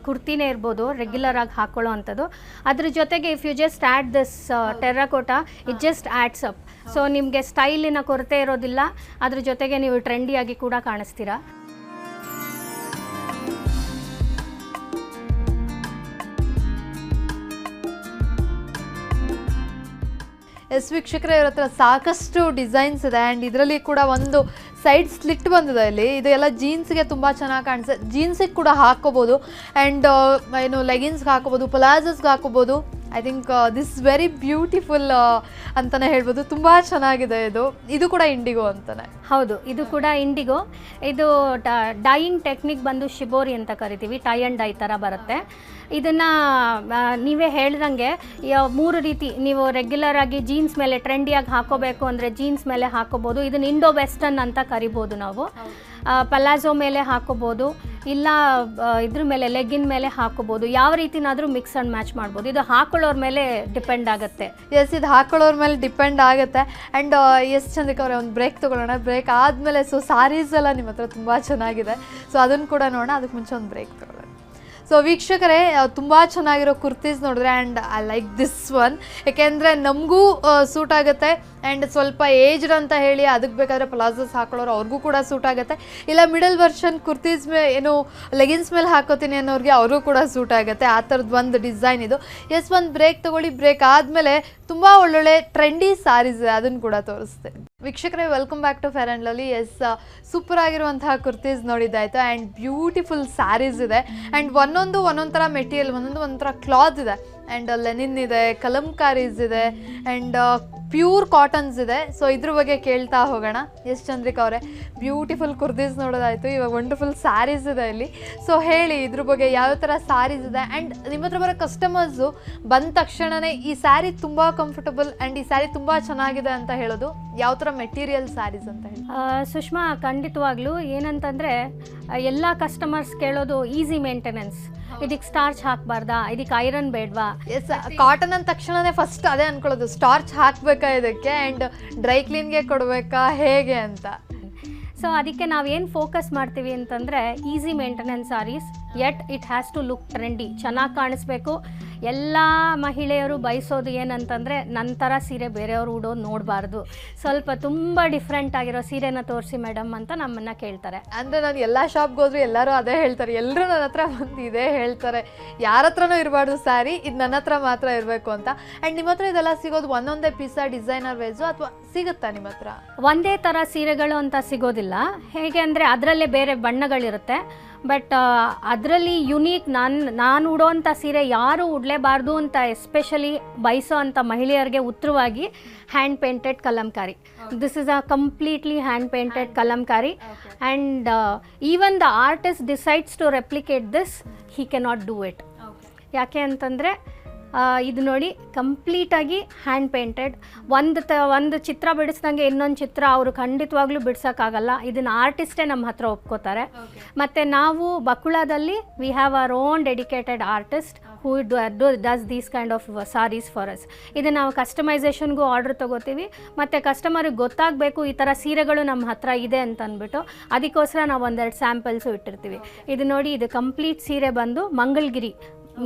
ಕುರ್ತಿನೇ ಇರ್ಬೋದು, ರೆಗ್ಯುಲರ್ ಆಗಿ ಹಾಕೊಳ್ಳೋ ಅಂಥದ್ದು. ಅದ್ರ ಜೊತೆಗೆ if you just add this terracotta, it just adds up. So ನಿಮಗೆ ಸ್ಟೈಲಿನ ಕೊರತೆ ಇರೋದಿಲ್ಲ, ಅದ್ರ ಜೊತೆಗೆ ನೀವು ಟ್ರೆಂಡಿಯಾಗಿ ಕೂಡ ಕಾಣಿಸ್ತೀರಾ. ಎಸ್ ವೀಕ್ಷಕರೇ, ಇವ್ರ ಹತ್ರ ಸಾಕಷ್ಟು ಡಿಸೈನ್ಸ್ ಇದೆ. ಆ್ಯಂಡ್ ಇದರಲ್ಲಿ ಕೂಡ ಒಂದು ಸೈಡ್ ಸ್ಲಿಟ್ ಬಂದಿದೆ ಇಲ್ಲಿ. ಇದು ಎಲ್ಲ ಜೀನ್ಸ್ಗೆ ತುಂಬ ಚೆನ್ನಾಗಿ ಕಾಣಿಸುತ್ತೆ, ಜೀನ್ಸಿಗೆ ಕೂಡ ಹಾಕ್ಕೋಬೋದು. ಆ್ಯಂಡ್ ಏನು ಲೆಗಿನ್ಸ್ಗೆ ಹಾಕೋಬೋದು, ಪ್ಲಾಜೋಸ್ಗೆ ಹಾಕೋಬೋದು. I think this very beautiful ಅಂತಲೇ ಹೇಳ್ಬೋದು, ತುಂಬ ಚೆನ್ನಾಗಿದೆ. ಇದು ಕೂಡ ಇಂಡಿಗೋ ಅಂತಲೇ. ಹೌದು, ಇದು ಕೂಡ ಇಂಡಿಗೋ. ಇದು ಡೈಯಿಂಗ್ ಟೆಕ್ನಿಕ್ ಬಂದು ಶಿಬೋರಿ ಅಂತ ಕರಿತೀವಿ, ಟೈ ಆ್ಯಂಡ್ ಡೈ ಥರ ಬರುತ್ತೆ. ಇದನ್ನು ನೀವೇ ಹೇಳ್ದಂಗೆ 3 ರೀತಿ ನೀವು ರೆಗ್ಯುಲರ್ ಆಗಿ ಜೀನ್ಸ್ ಮೇಲೆ ಟ್ರೆಂಡಿಯಾಗಿ ಹಾಕೋಬೇಕು ಅಂದರೆ ಜೀನ್ಸ್ ಮೇಲೆ ಹಾಕೋಬೋದು. ಇದನ್ನು ಇಂಡೋ ವೆಸ್ಟರ್ನ್ ಅಂತ ಕರಿಬೋದು ನಾವು. ಪಲಾಜೋ ಮೇಲೆ ಹಾಕೋಬೋದು, ಇಲ್ಲ ಇದ್ರ ಮೇಲೆ ಲೆಗ್ಗಿನ್ ಮೇಲೆ ಹಾಕೋಬೋದು. ಯಾವ ರೀತಿನಾದರೂ ಮಿಕ್ಸ್ ಆ್ಯಂಡ್ ಮ್ಯಾಚ್ ಮಾಡ್ಬೋದು. ಇದು ಹಾಕೊಳ್ಳೋರ ಮೇಲೆ ಡಿಪೆಂಡ್ ಆಗುತ್ತೆ. ಎಸ್, ಇದು ಹಾಕೊಳ್ಳೋರ ಮೇಲೆ ಡಿಪೆಂಡ್ ಆಗುತ್ತೆ. ಆ್ಯಂಡ್ ಎಸ್ ಚಂದ್ರಿಕಾ ಅವರೇ, ಒಂದು ಬ್ರೇಕ್ ತೊಗೊಳ್ಳೋಣ. ಬ್ರೇಕ್ ಆದಮೇಲೆ ಸೊ ಸಾರೀಸ್ ಎಲ್ಲ ನಿಮ್ಮ ಹತ್ರ ತುಂಬ ಚೆನ್ನಾಗಿದೆ, ಸೊ ಅದನ್ನು ಕೂಡ ನೋಡೋಣ. ಅದಕ್ಕೆ ಮುಂಚೆ ಒಂದು ಬ್ರೇಕ್ ತೊಗೊಳ್ಳೋಣ. ಸೊ ವೀಕ್ಷಕರೇ, ತುಂಬ ಚೆನ್ನಾಗಿರೋ ಕುರ್ತೀಸ್ ನೋಡಿದ್ರೆ and I like this one. ಯಾಕೆಂದರೆ ನಮಗೂ ಸೂಟ್ ಆಗುತ್ತೆ ಆ್ಯಂಡ್ ಸ್ವಲ್ಪ ಏಜ್ಡ್ ಅಂತ ಹೇಳಿ ಅದಕ್ಕೆ ಬೇಕಾದರೆ ಪ್ಲಾಜೋಸ್ ಹಾಕೊಳ್ಳೋರು ಅವ್ರಿಗೂ ಕೂಡ ಸೂಟ್ ಆಗುತ್ತೆ. ಇಲ್ಲ ಮಿಡಲ್ ವರ್ಷನ್ ಕುರ್ತೀಸ್ ಏನು ಲೆಗಿನ್ಸ್ ಮೇಲೆ ಹಾಕೋತೀನಿ ಅನ್ನೋರಿಗೆ ಅವ್ರಿಗೂ ಕೂಡ ಸೂಟ್ ಆಗುತ್ತೆ. ಆ ಥರದ್ದು ಒಂದು ಡಿಸೈನ್ ಇದು. ಎಸ್, ಒಂದು ಬ್ರೇಕ್ ತೊಗೊಳ್ಳಿ. ಬ್ರೇಕ್ ಆದಮೇಲೆ ತುಂಬ ಒಳ್ಳೊಳ್ಳೆ ಟ್ರೆಂಡಿ ಸ್ಯಾರೀಸ್ ಇದೆ, ಅದನ್ನು ಕೂಡ ತೋರಿಸ್ತೀನಿ. ವೀಕ್ಷಕರೇ, welcome back to Fair and Lovely. Yes, super ಆಗಿರುವಂತಹ ಕುರ್ತೀಸ್ ನೋಡಿದ್ದಾಯಿತು ಆ್ಯಂಡ್ ಬ್ಯೂಟಿಫುಲ್ ಸ್ಯಾರೀಸ್ ಇದೆ ಆ್ಯಂಡ್ ಒಂದೊಂದು ಒಂದೊಂದು ಥರ ಮೆಟೀರಿಯಲ್, ಒಂದೊಂದು ಒಂಥರ ಕ್ಲಾತ್ ಇದೆ ಆ್ಯಂಡ್ ಲೆನಿನ್ ಇದೆ, ಕಲಂಕಾರೀಸ್ ಇದೆ ಆ್ಯಂಡ್ ಪ್ಯೂರ್ ಕಾಟನ್ಸ್ ಇದೆ. ಸೊ ಇದ್ರ ಬಗ್ಗೆ ಕೇಳ್ತಾ ಹೋಗೋಣ. ಎಸ್ ಚಂದ್ರಿಕಾ ಅವರೇ, ಬ್ಯೂಟಿಫುಲ್ ಕುರ್ತೀಸ್ ನೋಡೋದಾಯಿತು, ಇವಾಗ ವಂಡರ್ಫುಲ್ ಸ್ಯಾರೀಸ್ ಇದೆ ಇಲ್ಲಿ. ಸೊ ಹೇಳಿ ಇದ್ರ ಬಗ್ಗೆ, ಯಾವ ಥರ ಸ್ಯಾರೀಸ್ ಇದೆ ಆ್ಯಂಡ್ ನಿಮ್ಮ ಹತ್ರ ಬರೋ ಕಸ್ಟಮರ್ಸು ಬಂದ ತಕ್ಷಣವೇ ಈ ಸ್ಯಾರಿ ತುಂಬ ಕಂಫರ್ಟಬಲ್ ಆ್ಯಂಡ್ ಈ ಸ್ಯಾರಿ ತುಂಬ ಚೆನ್ನಾಗಿದೆ ಅಂತ ಹೇಳೋದು ಯಾವ ಥರ ಮೆಟೀರಿಯಲ್ ಸ್ಯಾರೀಸ್ ಅಂತ ಹೇಳಿ? ಸುಷ್ಮಾ, ಖಂಡಿತವಾಗ್ಲೂ ಏನಂತಂದರೆ ಎಲ್ಲ ಕಸ್ಟಮರ್ಸ್ ಕೇಳೋದು ಈಸಿ ಮೇಂಟೆನೆನ್ಸ್. ಇದಕ್ಕೆ ಸ್ಟಾರ್ಚ್ ಹಾಕಬಾರ್ದಾ, ಇದಕ್ಕೆ ಐರನ್ ಬೇಡವಾ? ಎಸ್, ಕಾಟನ್ ಅಂದ ತಕ್ಷಣನೇ ಫಸ್ಟ್ ಅದೇ ಅನ್ಕೊಳ್ಳೋದು, ಸ್ಟಾರ್ಚ್ ಹಾಕಬೇಕಾ ಇದಕ್ಕೆ ಆ್ಯಂಡ್ ಡ್ರೈ ಕ್ಲೀನ್ಗೆ ಕೊಡಬೇಕಾ ಹೇಗೆ ಅಂತ. ಸೊ ಅದಕ್ಕೆ ನಾವೇನು ಫೋಕಸ್ ಮಾಡ್ತೀವಿ ಅಂತಂದರೆ easy maintenance saris, yet it has to look trendy, ಚೆನ್ನಾಗಿ ಕಾಣಿಸ್ಬೇಕು. ಎಲ್ಲ ಮಹಿಳೆಯರು ಬಯಸೋದು ಏನಂತಂದರೆ ನಂತರ ಸೀರೆ ಬೇರೆಯವರು ಉಡೋದು ನೋಡಬಾರ್ದು, ಸ್ವಲ್ಪ ತುಂಬ ಡಿಫ್ರೆಂಟ್ ಆಗಿರೋ ಸೀರೆನ ತೋರಿಸಿ ಮೇಡಮ್ ಅಂತ ನಮ್ಮನ್ನು ಕೇಳ್ತಾರೆ. ಅಂದರೆ ನಾನು ಎಲ್ಲ ಶಾಪ್ಗೆ ಹೋದ್ರು ಎಲ್ಲರೂ ಅದೇ ಹೇಳ್ತಾರೆ, ಎಲ್ಲರೂ ನನ್ನ ಹತ್ರ ಬಂದು ಇದೇ ಹೇಳ್ತಾರೆ, ಯಾರ ಹತ್ರನೂ ಇರಬಾರ್ದು ಸ್ಯಾರಿ, ಇದು ನನ್ನ ಹತ್ರ ಮಾತ್ರ ಇರಬೇಕು ಅಂತ. ಆ್ಯಂಡ್ ನಿಮ್ಮ ಹತ್ರ ಇದೆಲ್ಲ ಸಿಗೋದು ಒಂದೊಂದೇ ಪೀಸ ಡಿಸೈನರ್ ವೇಜು ಅಥವಾ ಸಿಗುತ್ತಾ ನಿಮ್ಮ ಹತ್ರ? ಒಂದೇ ಥರ ಸೀರೆಗಳು ಅಂತ ಸಿಗೋದಿಲ್ಲ. ಹೇಗೆ ಅಂದರೆ ಅದರಲ್ಲೇ ಬೇರೆ ಬಣ್ಣಗಳಿರುತ್ತೆ, ಬಟ್ ಅದರಲ್ಲಿ ಯುನೀಕ್ ನಾನು ಉಡೋವಂಥ ಸೀರೆ ಯಾರು ಉಡಲೇಬಾರ್ದು ಅಂತ ಎಸ್ಪೆಷಲಿ ಬಯಸೋ ಅಂಥ ಮಹಿಳೆಯರಿಗೆ ಉತ್ತರವಾಗಿ hand painted kalamkari. This is a completely hand painted kalamkari and even the artist decides to replicate this, he cannot do it. ಯಾಕೆ ಅಂತಂದರೆ ಇದು ನೋಡಿ, ಕಂಪ್ಲೀಟಾಗಿ ಹ್ಯಾಂಡ್ ಪೇಂಟೆಡ್. ಒಂದು ಚಿತ್ರ ಬಿಡಿಸ್ದಂಗೆ ಇನ್ನೊಂದು ಚಿತ್ರ ಅವರು ಖಂಡಿತವಾಗ್ಲೂ ಬಿಡ್ಸೋಕ್ಕಾಗಲ್ಲ. ಇದನ್ನು ಆರ್ಟಿಸ್ಟೇ ನಮ್ಮ ಹತ್ರ ಒಪ್ಕೋತಾರೆ. ಮತ್ತು ನಾವು ಬಕುಳಾದಲ್ಲಿ we have our own dedicated artist who does these kind of saris for us. ಇದು ನಾವು ಕಸ್ಟಮೈಸೇಷನ್ಗೂ ಆರ್ಡ್ರ್ ತೊಗೋತೀವಿ ಮತ್ತು ಕಸ್ಟಮರಿಗೆ ಗೊತ್ತಾಗಬೇಕು ಈ ಥರ ಸೀರೆಗಳು ನಮ್ಮ ಹತ್ರ ಇದೆ ಅಂತ ಅಂದ್ಬಿಟ್ಟು ಅದಕ್ಕೋಸ್ಕರ ನಾವು ಒಂದೆರಡು ಸ್ಯಾಂಪಲ್ಸು ಇಟ್ಟಿರ್ತೀವಿ. ಇದು ನೋಡಿ, ಇದು ಕಂಪ್ಲೀಟ್ ಸೀರೆ ಬಂದು ಮಂಗಲ್ಗಿರಿ.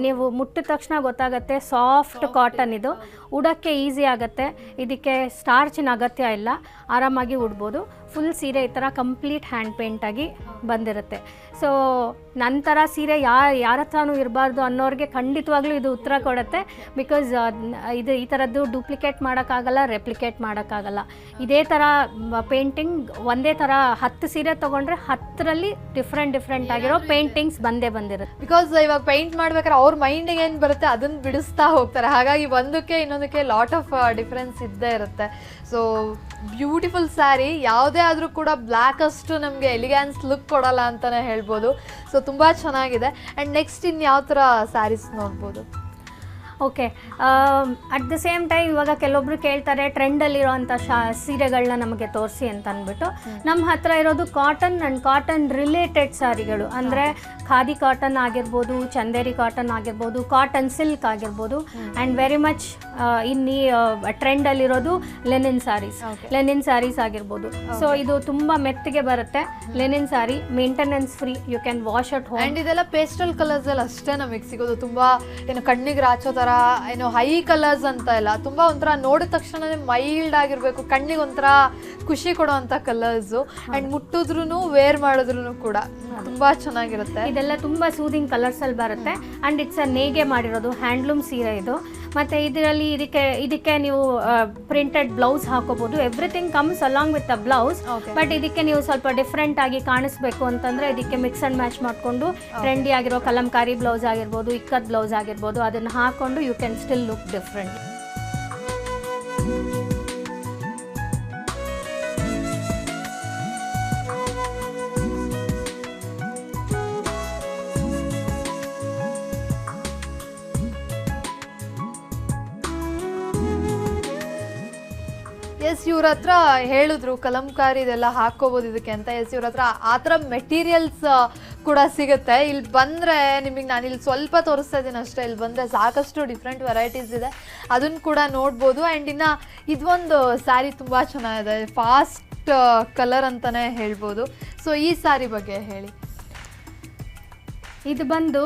ನೀವು ಮುಟ್ಟಿದ ತಕ್ಷಣ ಗೊತ್ತಾಗುತ್ತೆ, ಸಾಫ್ಟ್ ಕಾಟನ್ ಇದು, ಉಡೋಕ್ಕೆ ಈಸಿ ಆಗುತ್ತೆ. ಇದಕ್ಕೆ ಸ್ಟಾರ್ಚಿನ ಅಗತ್ಯ ಇಲ್ಲ, ಆರಾಮಾಗಿ ಉಡ್ಬೋದು. ಫುಲ್ ಸೀರೆ ಈ ಥರ ಕಂಪ್ಲೀಟ್ ಹ್ಯಾಂಡ್ ಪೇಂಟಾಗಿ ಬಂದಿರುತ್ತೆ. ಸೊ ನಂತರ ಸೀರೆ ಯಾರ ಹತ್ರನೂ ಇರಬಾರ್ದು ಅನ್ನೋರಿಗೆ ಖಂಡಿತವಾಗ್ಲೂ ಇದು ಉತ್ತರ ಕೊಡುತ್ತೆ. ಬಿಕಾಸ್ ಇದು ಈ ಥರದ್ದು ಡೂಪ್ಲಿಕೇಟ್ ಮಾಡೋಕ್ಕಾಗಲ್ಲ, ರೆಪ್ಲಿಕೇಟ್ ಮಾಡೋಕ್ಕಾಗಲ್ಲ. ಇದೇ ಥರ ಪೇಂಟಿಂಗ್ ಒಂದೇ ಥರ 10 ಸೀರೆ ತೊಗೊಂಡ್ರೆ 10ರಲ್ಲಿ ಡಿಫ್ರೆಂಟ್ ಆಗಿರೋ ಪೇಂಟಿಂಗ್ಸ್ ಬಂದಿರುತ್ತೆ. ಬಿಕಾಸ್ ಇವಾಗ ಪೇಂಟ್ ಮಾಡ್ಬೇಕಾದ್ರೆ ಅವ್ರ ಮೈಂಡಿಗೆ ಏನು ಬರುತ್ತೆ ಅದನ್ನು ಬಿಡಿಸ್ತಾ ಹೋಗ್ತಾರೆ. ಹಾಗಾಗಿ ಒಂದಕ್ಕೆ ಇನ್ನೊಂದಕ್ಕೆ ಲಾಟ್ ಆಫ್ ಡಿಫ್ರೆನ್ಸ್ ಇದ್ದೇ ಇರುತ್ತೆ. ಸೊ ಬ್ಯೂಟಿಫುಲ್ ಸ್ಯಾರಿ, ಯಾವುದೇ ಆದರೂ ಕೂಡ ಬ್ಲ್ಯಾಕ್ ಅಷ್ಟು ನಮಗೆ ಎಲಿಗ್ಯಾನ್ಸ್ ಲುಕ್ ಕೊಡಲ್ಲ ಅಂತಲೇ ಹೇಳ್ಬೋದು. ಸೊ ತುಂಬ ಚೆನ್ನಾಗಿದೆ. ಆ್ಯಂಡ್ ನೆಕ್ಸ್ಟ್ ಇನ್ನು ಯಾವ ಥರ ಸ್ಯಾರೀಸ್ ನೋಡ್ಬೋದು? Okay, at the same time ಇವಾಗ ಕೆಲವೊಬ್ರು ಕೇಳ್ತಾರೆ ಟ್ರೆಂಡಲ್ಲಿರೋವಂಥ ಸೀರೆಗಳನ್ನ ನಮಗೆ ತೋರಿಸಿ ಅಂತ ಅಂದ್ಬಿಟ್ಟು. ನಮ್ಮ ಹತ್ರ ಇರೋದು ಕಾಟನ್ ಆ್ಯಂಡ್ ಕಾಟನ್ ರಿಲೇಟೆಡ್ ಸ್ಯಾರಿಗಳು, ಅಂದರೆ ಖಾದಿ ಕಾಟನ್ ಆಗಿರ್ಬೋದು, ಚಂದೇರಿ ಕಾಟನ್ ಆಗಿರ್ಬೋದು, ಕಾಟನ್ ಸಿಲ್ಕ್ ಆಗಿರ್ಬೋದು, ಆ್ಯಂಡ್ ವೆರಿ ಮಚ್ ಇನ್ನೀ ಟ್ರೆಂಡಲ್ಲಿರೋದು ಲೆನಿನ್ ಸ್ಯಾರೀಸ್ ಆಗಿರ್ಬೋದು. ಸೊ ಇದು ತುಂಬ ಮೆತ್ತಿಗೆ ಬರುತ್ತೆ linen sari, maintenance free, you can wash at home. And ಇದೆಲ್ಲ ಪೇಸ್ಟಲ್ ಕಲರ್ಸಲ್ಲಿ ಅಷ್ಟೇ ನಮಗೆ ಸಿಗೋದು. ತುಂಬ ಏನು ಕಣ್ಣಿಗೆ ರಾಚೋ ಥರ ಏನು ಹೈ ಕಲರ್ಸ್ ಅಂತ ಇಲ್ಲ, ತುಂಬ ಒಂಥರ ನೋಡಿದ ತಕ್ಷಣ ಮೈಲ್ಡ್ ಆಗಿರಬೇಕು, ಕಣ್ಣಿಗೆ ಒಂಥರ ಖುಷಿ ಕೊಡುವಂಥ ಕಲರ್ಸು. ಆ್ಯಂಡ್ ಮುಟ್ಟಿದ್ರೂ ವೇರ್ ಮಾಡಿದ್ರು ಕೂಡ ತುಂಬ ಚೆನ್ನಾಗಿರುತ್ತೆ. ಇದೆಲ್ಲ ತುಂಬ ಸೂದಿಂಗ್ ಕಲರ್ಸಲ್ಲಿ ಬರುತ್ತೆ. ಆ್ಯಂಡ್ ಇಟ್ಸ್ ಅ ನೇಗೆ ಮಾಡಿರೋದು ಹ್ಯಾಂಡ್ಲೂಮ್ ಸೀರೆ ಇದು. ಮತ್ತು ಇದರಲ್ಲಿ ಇದಕ್ಕೆ ನೀವು ಪ್ರಿಂಟೆಡ್ ಬ್ಲೌಸ್ ಹಾಕೋಬೋದು. Everything comes along with a blouse. But ಇದಕ್ಕೆ ನೀವು ಸ್ವಲ್ಪ ಡಿಫ್ರೆಂಟ್ ಆಗಿ ಕಾಣಿಸ್ಬೇಕು ಅಂತಂದರೆ ಇದಕ್ಕೆ ಮಿಕ್ಸ್ ಆ್ಯಂಡ್ ಮ್ಯಾಚ್ ಮಾಡಿಕೊಂಡು ಟ್ರೆಂಡಿ ಆಗಿರೋ ಕಲಂಕಾರಿ ಬ್ಲೌಸ್ ಆಗಿರ್ಬೋದು, ಇಕ್ಕತ್ ಬ್ಲೌಸ್ ಆಗಿರ್ಬೋದು, ಅದನ್ನು ಹಾಕ್ಕೊಂಡು you can still look different. Yes, ಇವ್ರ ಹತ್ರ ಹೇಳಿದ್ರು ಕಲಂಕಾರಿ ಇದೆಲ್ಲ ಹಾಕೋಬೋದು ಇದಕ್ಕೆ ಅಂತ. ಎಸ್, ಇವ್ರ ಹತ್ರ ಆ ಥರ ಮೆಟೀರಿಯಲ್ಸ್ ಕೂಡ ಸಿಗುತ್ತೆ. ಇಲ್ಲಿ ಬಂದರೆ ನಿಮಗೆ ನಾನು ಇಲ್ಲಿ ಸ್ವಲ್ಪ ತೋರಿಸ್ತಾ ಇದ್ದೀನಿ ಅಷ್ಟೇ. ಇಲ್ಲಿ ಬಂದರೆ ಸಾಕಷ್ಟು ಡಿಫ್ರೆಂಟ್ ವೆರೈಟೀಸ್ ಇದೆ, ಅದನ್ನು ಕೂಡ ನೋಡ್ಬೋದು. ಆ್ಯಂಡ್ ಇನ್ನು ಇದೊಂದು ಸ್ಯಾರಿ ತುಂಬ ಚೆನ್ನಾಗಿದೆ, ಫಾಸ್ಟ್ ಕಲರ್ ಅಂತಲೇ ಹೇಳ್ಬೋದು. ಸೊ ಈ ಸ್ಯಾರಿ ಬಗ್ಗೆ ಹೇಳಿ. ಇದು ಬಂದು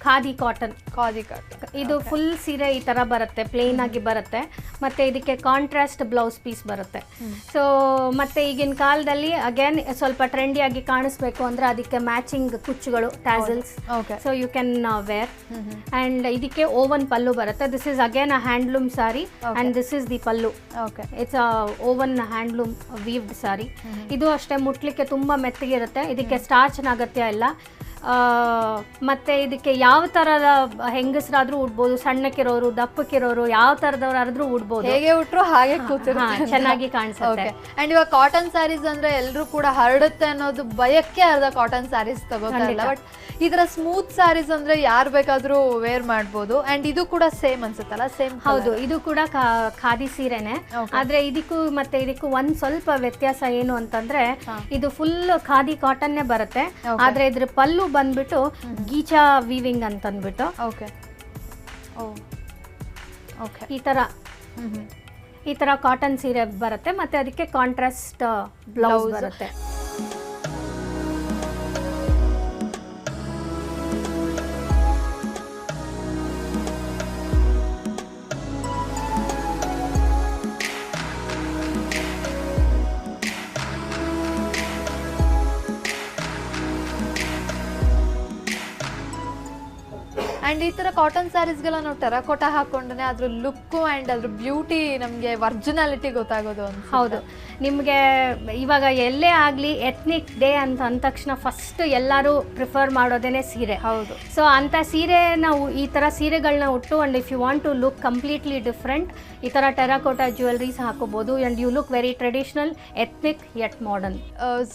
ಖಾದಿ ಕಾಟನ್. ಇದು ಫುಲ್ ಸೀರೆ ಈ ಥರ ಬರುತ್ತೆ, ಪ್ಲೇನ್ ಆಗಿ ಬರುತ್ತೆ. ಮತ್ತು ಇದಕ್ಕೆ ಕಾಂಟ್ರಾಸ್ಟ್ ಬ್ಲೌಸ್ ಪೀಸ್ ಬರುತ್ತೆ. ಸೊ ಮತ್ತು ಈಗಿನ ಕಾಲದಲ್ಲಿ ಅಗೇನ್ ಸ್ವಲ್ಪ ಟ್ರೆಂಡಿಯಾಗಿ ಕಾಣಿಸ್ಬೇಕು ಅಂದರೆ ಅದಕ್ಕೆ ಮ್ಯಾಚಿಂಗ್ ಕುಚ್ಚುಗಳು, tassels, so you can wear. And ಇದಕ್ಕೆ ಓವನ್ ಪಲ್ಲು ಬರುತ್ತೆ. This is again a handloom sari and this is the pallu. It's woven handloom weaved sari. ಇದು ಅಷ್ಟೇ ಮುಟ್ಲಿಕ್ಕೆ ತುಂಬ ಮೆತ್ತಗಿರುತ್ತೆ. ಇದಕ್ಕೆ ಸ್ಟಾರ್ಚ್ನ ಅಗತ್ಯ ಇಲ್ಲ. ಮತ್ತು ಇದಕ್ಕೆ ಯಾವ ಥರದ ಹೆಂಗಸರಾದರೂ ಉಡ್ಬೋದು, ಸಣ್ಣಕ್ಕಿರೋರು, ದಪ್ಪಕ್ಕಿರೋರು, ಯಾವ ಥರದವರಾದ್ರೂ ಉಡ್ಬೋದು. ಹೇಗೆ ಉಟ್ರು ಹಾಗೆ ಚೆನ್ನಾಗಿ ಕಾಣಿಸುತ್ತೆ. ಅಂಡ್ ಇವಾಗ ಕಾಟನ್ ಸ್ಯಾರೀಸ್ ಅಂದ್ರೆ ಎಲ್ಲರೂ ಕೂಡ ಹರಡುತ್ತೆ ಅನ್ನೋದು ಭಯಕ್ಕೆ ಅರ್ಧ ಕಾಟನ್ ಸ್ಯಾರೀಸ್ ತಗೋತಾರಲ್ಲ. ಬಟ್ ಇದರ ಸ್ಮೂತ್ ಸ್ಯಾರೀಸ್ ಅಂದ್ರೆ ಯಾರು ಬೇಕಾದ್ರೂ ವೇರ್ ಮಾಡ್ಬೋದು. ಅಂಡ್ ಇದು ಕೂಡ ಸೇಮ್ ಅನ್ಸುತ್ತಲ್ಲ? ಸೇಮ್. ಹೌದು, ಇದು ಕೂಡ ಖಾದಿ ಸೀರೆನೆ. ಆದ್ರೆ ಇದಕ್ಕೂ ಮತ್ತೆ ಇದಕ್ಕೂ ಒಂದ್ ಸ್ವಲ್ಪ ವ್ಯತ್ಯಾಸ ಏನು ಅಂತಂದ್ರೆ ಇದು ಫುಲ್ ಖಾದಿ ಕಾಟನ್ನೇ ಬರುತ್ತೆ. ಆದ್ರೆ ಇದ್ರ ಪಲ್ಲು ಬಂದ್ಬಿಟ್ಟು ಗೀಚಾ ವೀವಿಂಗ್ ಅಂತ ಅಂದ್ಬಿಟ್ಟು ಈ ತರ ಕಾಟನ್ ಸೀರೆ ಬರುತ್ತೆ. ಮತ್ತೆ ಅದಕ್ಕೆ ಕಾಂಟ್ರಾಸ್ಟ್ ಬ್ಲೌಸ್ ಬರುತ್ತೆ. ಆ್ಯಂಡ್ ಈ ಥರ ಕಾಟನ್ ಸ್ಯಾರೀಸ್ಗೆಲ್ಲ ನಾವು ಟೆರಕೋಟ ಹಾಕೊಂಡ್ರೆ ಅದ್ರ ಲುಕ್ಕು ಆ್ಯಂಡ್ ಅದ್ರ ಬ್ಯೂಟಿ ನಮಗೆ ಒರ್ಜಿನಾಲಿಟಿ ಗೊತ್ತಾಗೋದು ಅಂತ. ಹೌದು, ನಿಮಗೆ ಇವಾಗ ಎಲ್ಲೇ ಆಗಲಿ ಎತ್ನಿಕ್ ಡೇ ಅಂತ ಅಂದ ತಕ್ಷಣ ಫಸ್ಟ್ ಎಲ್ಲರೂ ಪ್ರಿಫರ್ ಮಾಡೋದೇನೆ ಸೀರೆ. ಹೌದು. ಸೊ ಅಂಥ ಸೀರೆ ನಾವು ಈ ಥರ ಸೀರೆಗಳನ್ನ ಉಟ್ಟು and if you want to look completely different, ಈ ಥರ ಟೆರಕೋಟ ಜ್ಯುವೆಲ್ರೀಸ್ ಹಾಕೋಬೋದು and you look very traditional, ethnic yet modern.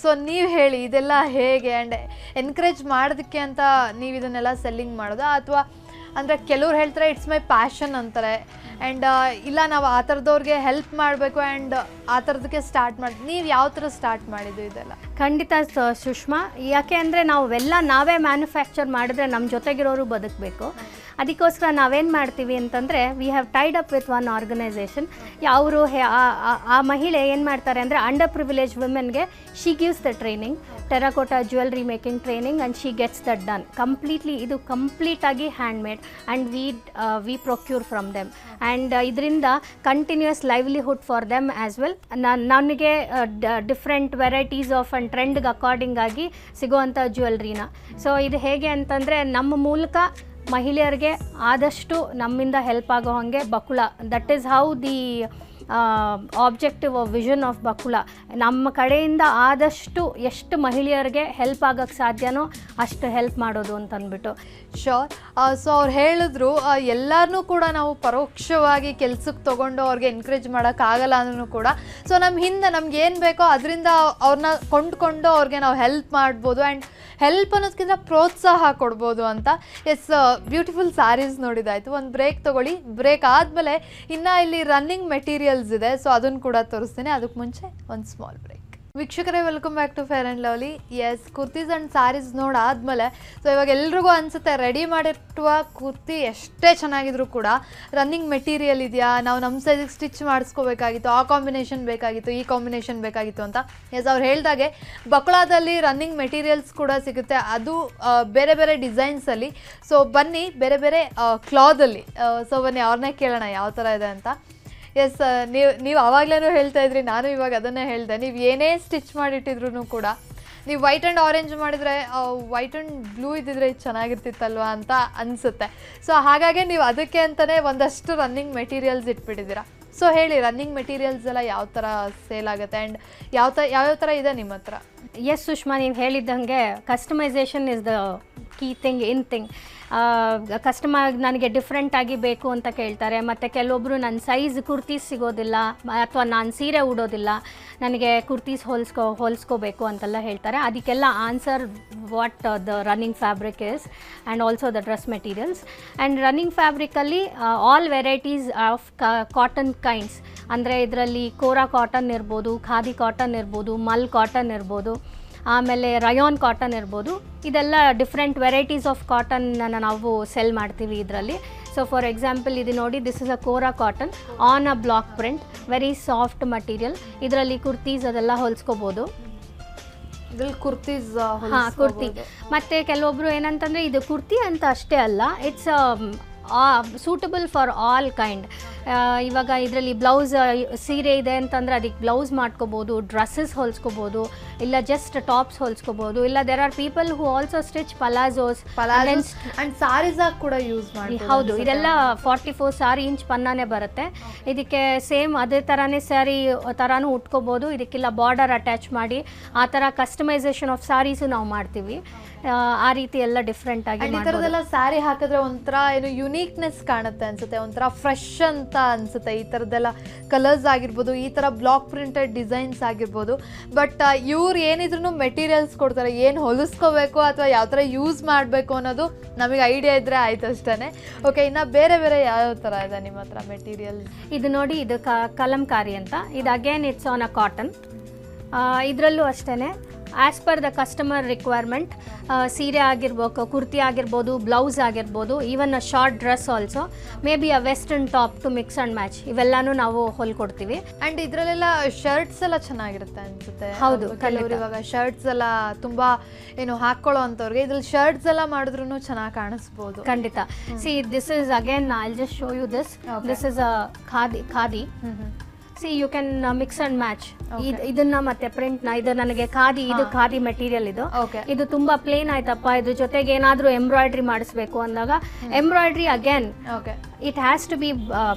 So ನೀವು ಹೇಳಿ ಇದೆಲ್ಲ ಹೇಗೆ ಆ್ಯಂಡ್ ಎನ್ಕರೇಜ್ ಮಾಡೋದಕ್ಕೆ ಅಂತ ನೀವು ಇದನ್ನೆಲ್ಲ ಸೆಲ್ಲಿಂಗ್ ಮಾಡೋದು, ಅಥವಾ ಅಂದರೆ ಕೆಲವ್ರು ಹೇಳ್ತಾರೆ ಇಟ್ಸ್ ಮೈ ಪ್ಯಾಷನ್ ಅಂತಾರೆ, ಆ್ಯಂಡ್ ಇಲ್ಲ ನಾವು ಆ ಥರದವ್ರಿಗೆ ಹೆಲ್ಪ್ ಮಾಡಬೇಕು ಆ್ಯಂಡ್ ಆ ಥರದಕ್ಕೆ ಸ್ಟಾರ್ಟ್ ಮಾಡಿ, ನೀವು ಯಾವ ಥರ ಸ್ಟಾರ್ಟ್ ಮಾಡಿದ್ದು ಇದೆಲ್ಲ? ಖಂಡಿತ ಸುಷ್ಮಾ, ಯಾಕೆ ಅಂದರೆ ನಾವೇ ಮ್ಯಾನುಫ್ಯಾಕ್ಚರ್ ಮಾಡಿದ್ರೆ ನಮ್ಮ ಜೊತೆಗಿರೋರು ಬದುಕಬೇಕು. ಅದಕ್ಕೋಸ್ಕರ ನಾವೇನು ಮಾಡ್ತೀವಿ ಅಂತಂದರೆ we have tied up with one organisation. ಅವರು ಆ ಮಹಿಳೆ ಏನು ಮಾಡ್ತಾರೆ ಅಂದರೆ ಅಂಡರ್ ಪ್ರಿವಿಲೇಜ್ ವುಮೆನ್ಗೆ she gives the training, terracotta jewellery making training, and she gets that done completely. ಇದು ಕಂಪ್ಲೀಟಾಗಿ hand made and we procure from them and ಇದರಿಂದ continuous livelihood for them as well. ನನಗೆ ಡಿಫ್ರೆಂಟ್ ವೆರೈಟೀಸ್ ಆಫ್ ಆ್ಯಂಡ್ ಟ್ರೆಂಡ್ಗೆ according ಆಗಿ ಸಿಗುವಂಥ ಜ್ಯುವೆಲ್ರಿನ. So ಇದು ಹೇಗೆ ಅಂತಂದರೆ ನಮ್ಮ ಮೂಲಕ ಮಹಿಳೆಯರಿಗೆ ಆದಷ್ಟು ನಮ್ಮಿಂದ ಹೆಲ್ಪ್ ಆಗೋ ಹಾಗೆ Bakula, that is how the objective vision of Bakula. ನಮ್ಮ ಕಡೆಯಿಂದ ಆದಷ್ಟು ಎಷ್ಟು ಮಹಿಳೆಯರಿಗೆ ಹೆಲ್ಪ್ ಆಗೋಕ್ಕೆ ಸಾಧ್ಯನೋ ಅಷ್ಟು ಹೆಲ್ಪ್ ಮಾಡೋದು ಅಂತ ಅಂದ್ಬಿಟ್ಟು. ಶೋರ್. ಸೊ ಅವ್ರು ಹೇಳಿದ್ರು ಎಲ್ಲರನ್ನೂ ಕೂಡ ನಾವು ಪರೋಕ್ಷವಾಗಿ ಕೆಲ್ಸಕ್ಕೆ ತೊಗೊಂಡು ಅವ್ರಿಗೆ ಎನ್ಕರೇಜ್ ಮಾಡೋಕ್ಕಾಗಲ್ಲ ಅಂದ್ರೂ ಕೂಡ ಸೊ ನಮ್ಮ ಹಿಂದೆ ನಮ್ಗೆ ಏನು ಬೇಕೋ ಅದರಿಂದ ಅವ್ರನ್ನ ಕೊಂಡ್ಕೊಂಡು ಅವ್ರಿಗೆ ನಾವು ಹೆಲ್ಪ್ ಮಾಡ್ಬೋದು ಆ್ಯಂಡ್ ಹೆಲ್ಪ್ ಅನ್ನೋದಕ್ಕಿಂತ ಪ್ರೋತ್ಸಾಹ ಕೊಡ್ಬೋದು ಅಂತ. ಎಸ್, ಬ್ಯೂಟಿಫುಲ್ ಸ್ಯಾರೀಸ್ ನೋಡಿದಾಯಿತು. ಒಂದು ಬ್ರೇಕ್ ತೊಗೊಳ್ಳಿ. ಬ್ರೇಕ್ ಆದಮೇಲೆ ಇನ್ನು ಇಲ್ಲಿ ರನ್ನಿಂಗ್ ಮೆಟೀರಿಯಲ್ಸ್ ಇದೆ, ಸೊ ಅದನ್ನು ಕೂಡ ತೋರಿಸ್ತೀನಿ. ಅದಕ್ಕೆ ಮುಂಚೆ ಒಂದು ಸ್ಮಾಲ್ ಬ್ರೇಕ್. ವೀಕ್ಷಕರೇ, welcome back to Fair and Lovely. Yes, kurtis and saris ನೋಡಾದ್ಮೇಲೆ ಸೊ ಇವಾಗ ಎಲ್ರಿಗೂ ಅನಿಸುತ್ತೆ ರೆಡಿ ಮಾಡಿರುವ ಕುರ್ತಿ ಎಷ್ಟೇ ಚೆನ್ನಾಗಿದ್ರು ಕೂಡ ರನ್ನಿಂಗ್ ಮೆಟೀರಿಯಲ್ ಇದೆಯಾ, ನಾವು ನಮ್ಮ ಸೈಜಿಗೆ ಸ್ಟಿಚ್ ಮಾಡಿಸ್ಕೋಬೇಕಾಗಿತ್ತು, ಆ ಕಾಂಬಿನೇಷನ್ ಬೇಕಾಗಿತ್ತು, ಈ ಕಾಂಬಿನೇಷನ್ ಬೇಕಾಗಿತ್ತು ಅಂತ. ಎಸ್, ಅವ್ರು ಹೇಳ್ದಾಗೆ ಬಕ್ಳಾದಲ್ಲಿ ರನ್ನಿಂಗ್ ಮೆಟೀರಿಯಲ್ಸ್ ಕೂಡ ಸಿಗುತ್ತೆ, ಅದು ಬೇರೆ ಬೇರೆ ಡಿಸೈನ್ಸಲ್ಲಿ. ಸೊ ಬನ್ನಿ, ಬೇರೆ ಬೇರೆ ಕ್ಲಾದಲ್ಲಿ. ಸೊ ಬನ್ನಿ ಅವ್ರನ್ನೇ ಕೇಳೋಣ ಯಾವ ಥರ ಇದೆ ಅಂತ. ಎಸ್, ನೀವು ಆವಾಗಲೂ ಹೇಳ್ತಾ ಇದ್ರಿ, ನಾನು ಇವಾಗ ಅದನ್ನೇ ಹೇಳಿದೆ. ನೀವು ಏನೇ ಸ್ಟಿಚ್ ಮಾಡಿಟ್ಟಿದ್ರು ಕೂಡ ನೀವು ವೈಟ್ ಆ್ಯಂಡ್ ಆರೆಂಜ್ ಮಾಡಿದರೆ ವೈಟ್ ಆ್ಯಂಡ್ ಬ್ಲೂ ಇದ್ದಿದ್ರೆ ಚೆನ್ನಾಗಿರ್ತಿತ್ತಲ್ವ ಅಂತ ಅನಿಸುತ್ತೆ. ಸೊ ಹಾಗಾಗಿ ನೀವು ಅದಕ್ಕೆ ಅಂತಲೇ ಒಂದಷ್ಟು ರನ್ನಿಂಗ್ ಮೆಟೀರಿಯಲ್ಸ್ ಇಟ್ಬಿಟ್ಟಿದ್ದೀರಾ. ಸೊ ಹೇಳಿ, ರನ್ನಿಂಗ್ ಮೆಟೀರಿಯಲ್ಸ್ ಎಲ್ಲ ಯಾವ ಥರ ಸೇಲ್ ಆಗುತ್ತೆ ಆ್ಯಂಡ್ ಯಾವ್ಯಾವ ಥರ ಇದೆ ನಿಮ್ಮ ಹತ್ರ? ಎಸ್ ಸುಷ್ಮಾ, ನೀವು ಹೇಳಿದ್ದಂಗೆ customization is the key thing. Customer ನನಗೆ ಡಿಫ್ರೆಂಟಾಗಿ ಬೇಕು ಅಂತ ಕೇಳ್ತಾರೆ. ಮತ್ತು ಕೆಲವೊಬ್ಬರು ನನ್ನ ಸೈಜ್ ಕುರ್ತೀಸ್ ಸಿಗೋದಿಲ್ಲ ಅಥವಾ ನಾನು ಸೀರೆ ಉಡೋದಿಲ್ಲ, ನನಗೆ ಕುರ್ತೀಸ್ ಹೊಲಿಸ್ಕೋಬೇಕು ಅಂತೆಲ್ಲ ಹೇಳ್ತಾರೆ. ಅದಕ್ಕೆಲ್ಲ answer what the running fabric is and also the dress materials. And running ಫ್ಯಾಬ್ರಿಕಲ್ಲಿ all varieties of cotton kinds, ಅಂದರೆ ಇದರಲ್ಲಿ ಕೋರಾ ಕಾಟನ್ ಇರ್ಬೋದು, ಖಾದಿ ಕಾಟನ್ ಇರ್ಬೋದು, ಮಲ್ ಕಾಟನ್ ಇರ್ಬೋದು, ಆಮೇಲೆ ರಯಾನ್ ಕಾಟನ್ ಇರ್ಬೋದು. ಇದೆಲ್ಲ ಡಿಫ್ರೆಂಟ್ ವೆರೈಟೀಸ್ ಆಫ್ ಕಾಟನ್ನ ನಾವು ಸೆಲ್ ಮಾಡ್ತೀವಿ ಇದರಲ್ಲಿ. ಸೊ ಫಾರ್ ಎಕ್ಸಾಂಪಲ್ ಇದು ನೋಡಿ, this is a kora cotton on a block print, very soft material. ಇದರಲ್ಲಿ ಕುರ್ತೀಸ್ ಅದೆಲ್ಲ ಹೊಲಿಸ್ಕೋಬೋದು. ಇದ್ರಲ್ಲಿ ಕುರ್ತೀಸ್ ಕುರ್ತಿ. ಮತ್ತು ಕೆಲವೊಬ್ರು ಏನಂತಂದರೆ ಇದು ಕುರ್ತಿ ಅಂತ ಅಷ್ಟೇ ಅಲ್ಲ, it's suitable for all kind. ಇವಾಗ ಇದರಲ್ಲಿ ಬ್ಲೌಸ್ ಸೀರೆ ಇದೆ ಅಂತಂದರೆ ಅದಕ್ಕೆ ಬ್ಲೌಸ್ ಮಾಡ್ಕೋಬೋದು, ಡ್ರೆಸ್ಸಸ್ ಹೊಲ್ಸ್ಕೋಬೋದು, ಇಲ್ಲ ಜಸ್ಟ್ ಟಾಪ್ಸ್ ಹೊಲ್ಸ್ಕೋಬೋದು, ಇಲ್ಲ there are people who also stitch palazzos and saris ಕೂಡ ಯೂಸ್ ಮಾಡಿ. ಹೌದು, ಇದೆಲ್ಲ 44 ಸಾರಿ ಇಂಚ್ ಪನ್ನಾನೇ ಬರುತ್ತೆ. ಇದಕ್ಕೆ ಸೇಮ್ ಅದೇ ಥರನೇ ಸ್ಯಾರಿ ಥರನೂ ಉಟ್ಕೋಬೋದು. ಇದಕ್ಕೆಲ್ಲ ಬಾರ್ಡರ್ ಅಟ್ಯಾಚ್ ಮಾಡಿ ಆ ಥರ ಕಸ್ಟಮೈಸೇಷನ್ ಆಫ್ ಸಾರೀಸು ನಾವು ಮಾಡ್ತೀವಿ. ಆ ರೀತಿ ಎಲ್ಲ ಡಿಫ್ರೆಂಟ್ ಆಗಿ ಈ ಥರದೆಲ್ಲ ಸ್ಯಾರಿ ಹಾಕಿದ್ರೆ ಒಂಥರ ಏನು ಯುನೀಕ್ನೆಸ್ ಕಾಣುತ್ತೆ ಅನ್ಸುತ್ತೆ, ಒಂಥರ ಫ್ರೆಶ್ ಅಂತ ಅನ್ಸುತ್ತೆ. ಈ ಥರದ್ದೆಲ್ಲ ಕಲರ್ಸ್ ಆಗಿರ್ಬೋದು, ಈ ಥರ ಬ್ಲಾಕ್ ಪ್ರಿಂಟೆಡ್ ಡಿಸೈನ್ಸ್ ಆಗಿರ್ಬೋದು. ಬಟ್ ಇವ್ರು ಏನಿದ್ರು ಮೆಟೀರಿಯಲ್ಸ್ ಕೊಡ್ತಾರೆ, ಏನು ಹೊಲಿಸ್ಕೋಬೇಕು ಅಥವಾ ಯಾವ ಥರ ಯೂಸ್ ಮಾಡಬೇಕು ಅನ್ನೋದು ನಮಗೆ ಐಡಿಯಾ ಇದ್ದರೆ ಆಯ್ತು ಅಷ್ಟೇ. ಓಕೆ, ಇನ್ನು ಬೇರೆ ಬೇರೆ ಯಾವ್ಯಾವ ಥರ ಇದೆ ನಿಮ್ಮ ಹತ್ರ ಮೆಟೀರಿಯಲ್ಸ್? ಇದು ನೋಡಿ, ಇದು ಕಲಂಕಾರಿ ಅಂತ. ಇದು again it's on a cotton. ಇದರಲ್ಲೂ ಅಷ್ಟೇ as per the customer requirement ಸೀರೆ ಆಗಿರ್ಬೇಕು, ಕುರ್ತಿ ಆಗಿರ್ಬೋದು, ಬ್ಲೌಸ್ ಆಗಿರ್ಬೋದು, even a short dress also, may be a western top to mix and match, ಇವೆಲ್ಲಾನು ನಾವು ಹೊಲ್ಕೊಡ್ತೀವಿ. ಆ್ಯಂಡ್ ಇದರಲ್ಲೆಲ್ಲ ಶರ್ಟ್ಸ್ ಎಲ್ಲ ಚೆನ್ನಾಗಿರುತ್ತೆ ಅನ್ಸುತ್ತೆ. ಹೌದು, ಕೆಲವರು ಇವಾಗ ಶರ್ಟ್ಸ್ ಎಲ್ಲ ತುಂಬ ಏನು ಹಾಕ್ಕೊಳ್ಳೋ ಅಂಥವ್ರಿಗೆ ಇದ್ರಲ್ಲಿ ಶರ್ಟ್ಸ್ ಎಲ್ಲ ಮಾಡಿದ್ರು ಚೆನ್ನಾಗಿ ಕಾಣಿಸ್ಬೋದು. ಖಂಡಿತ. See this is again I will just show you this is a khadi. See you can mix and match ಇದನ್ನ ಮತ್ತೆ ಪ್ರಿಂಟ್ನ. ಇದು ನನಗೆ ಇದು ಖಾದಿ ಮೆಟೀರಿಯಲ್. ಇದು ತುಂಬಾ ಪ್ಲೇನ್ ಆಯ್ತಪ್ಪ, ಇದ್ರ ಜೊತೆಗೆ ಏನಾದರೂ ಎಂಬ್ರಾಯ್ಡ್ರಿ ಮಾಡಿಸ್ಬೇಕು ಅಂದಾಗ embroidery again it has to be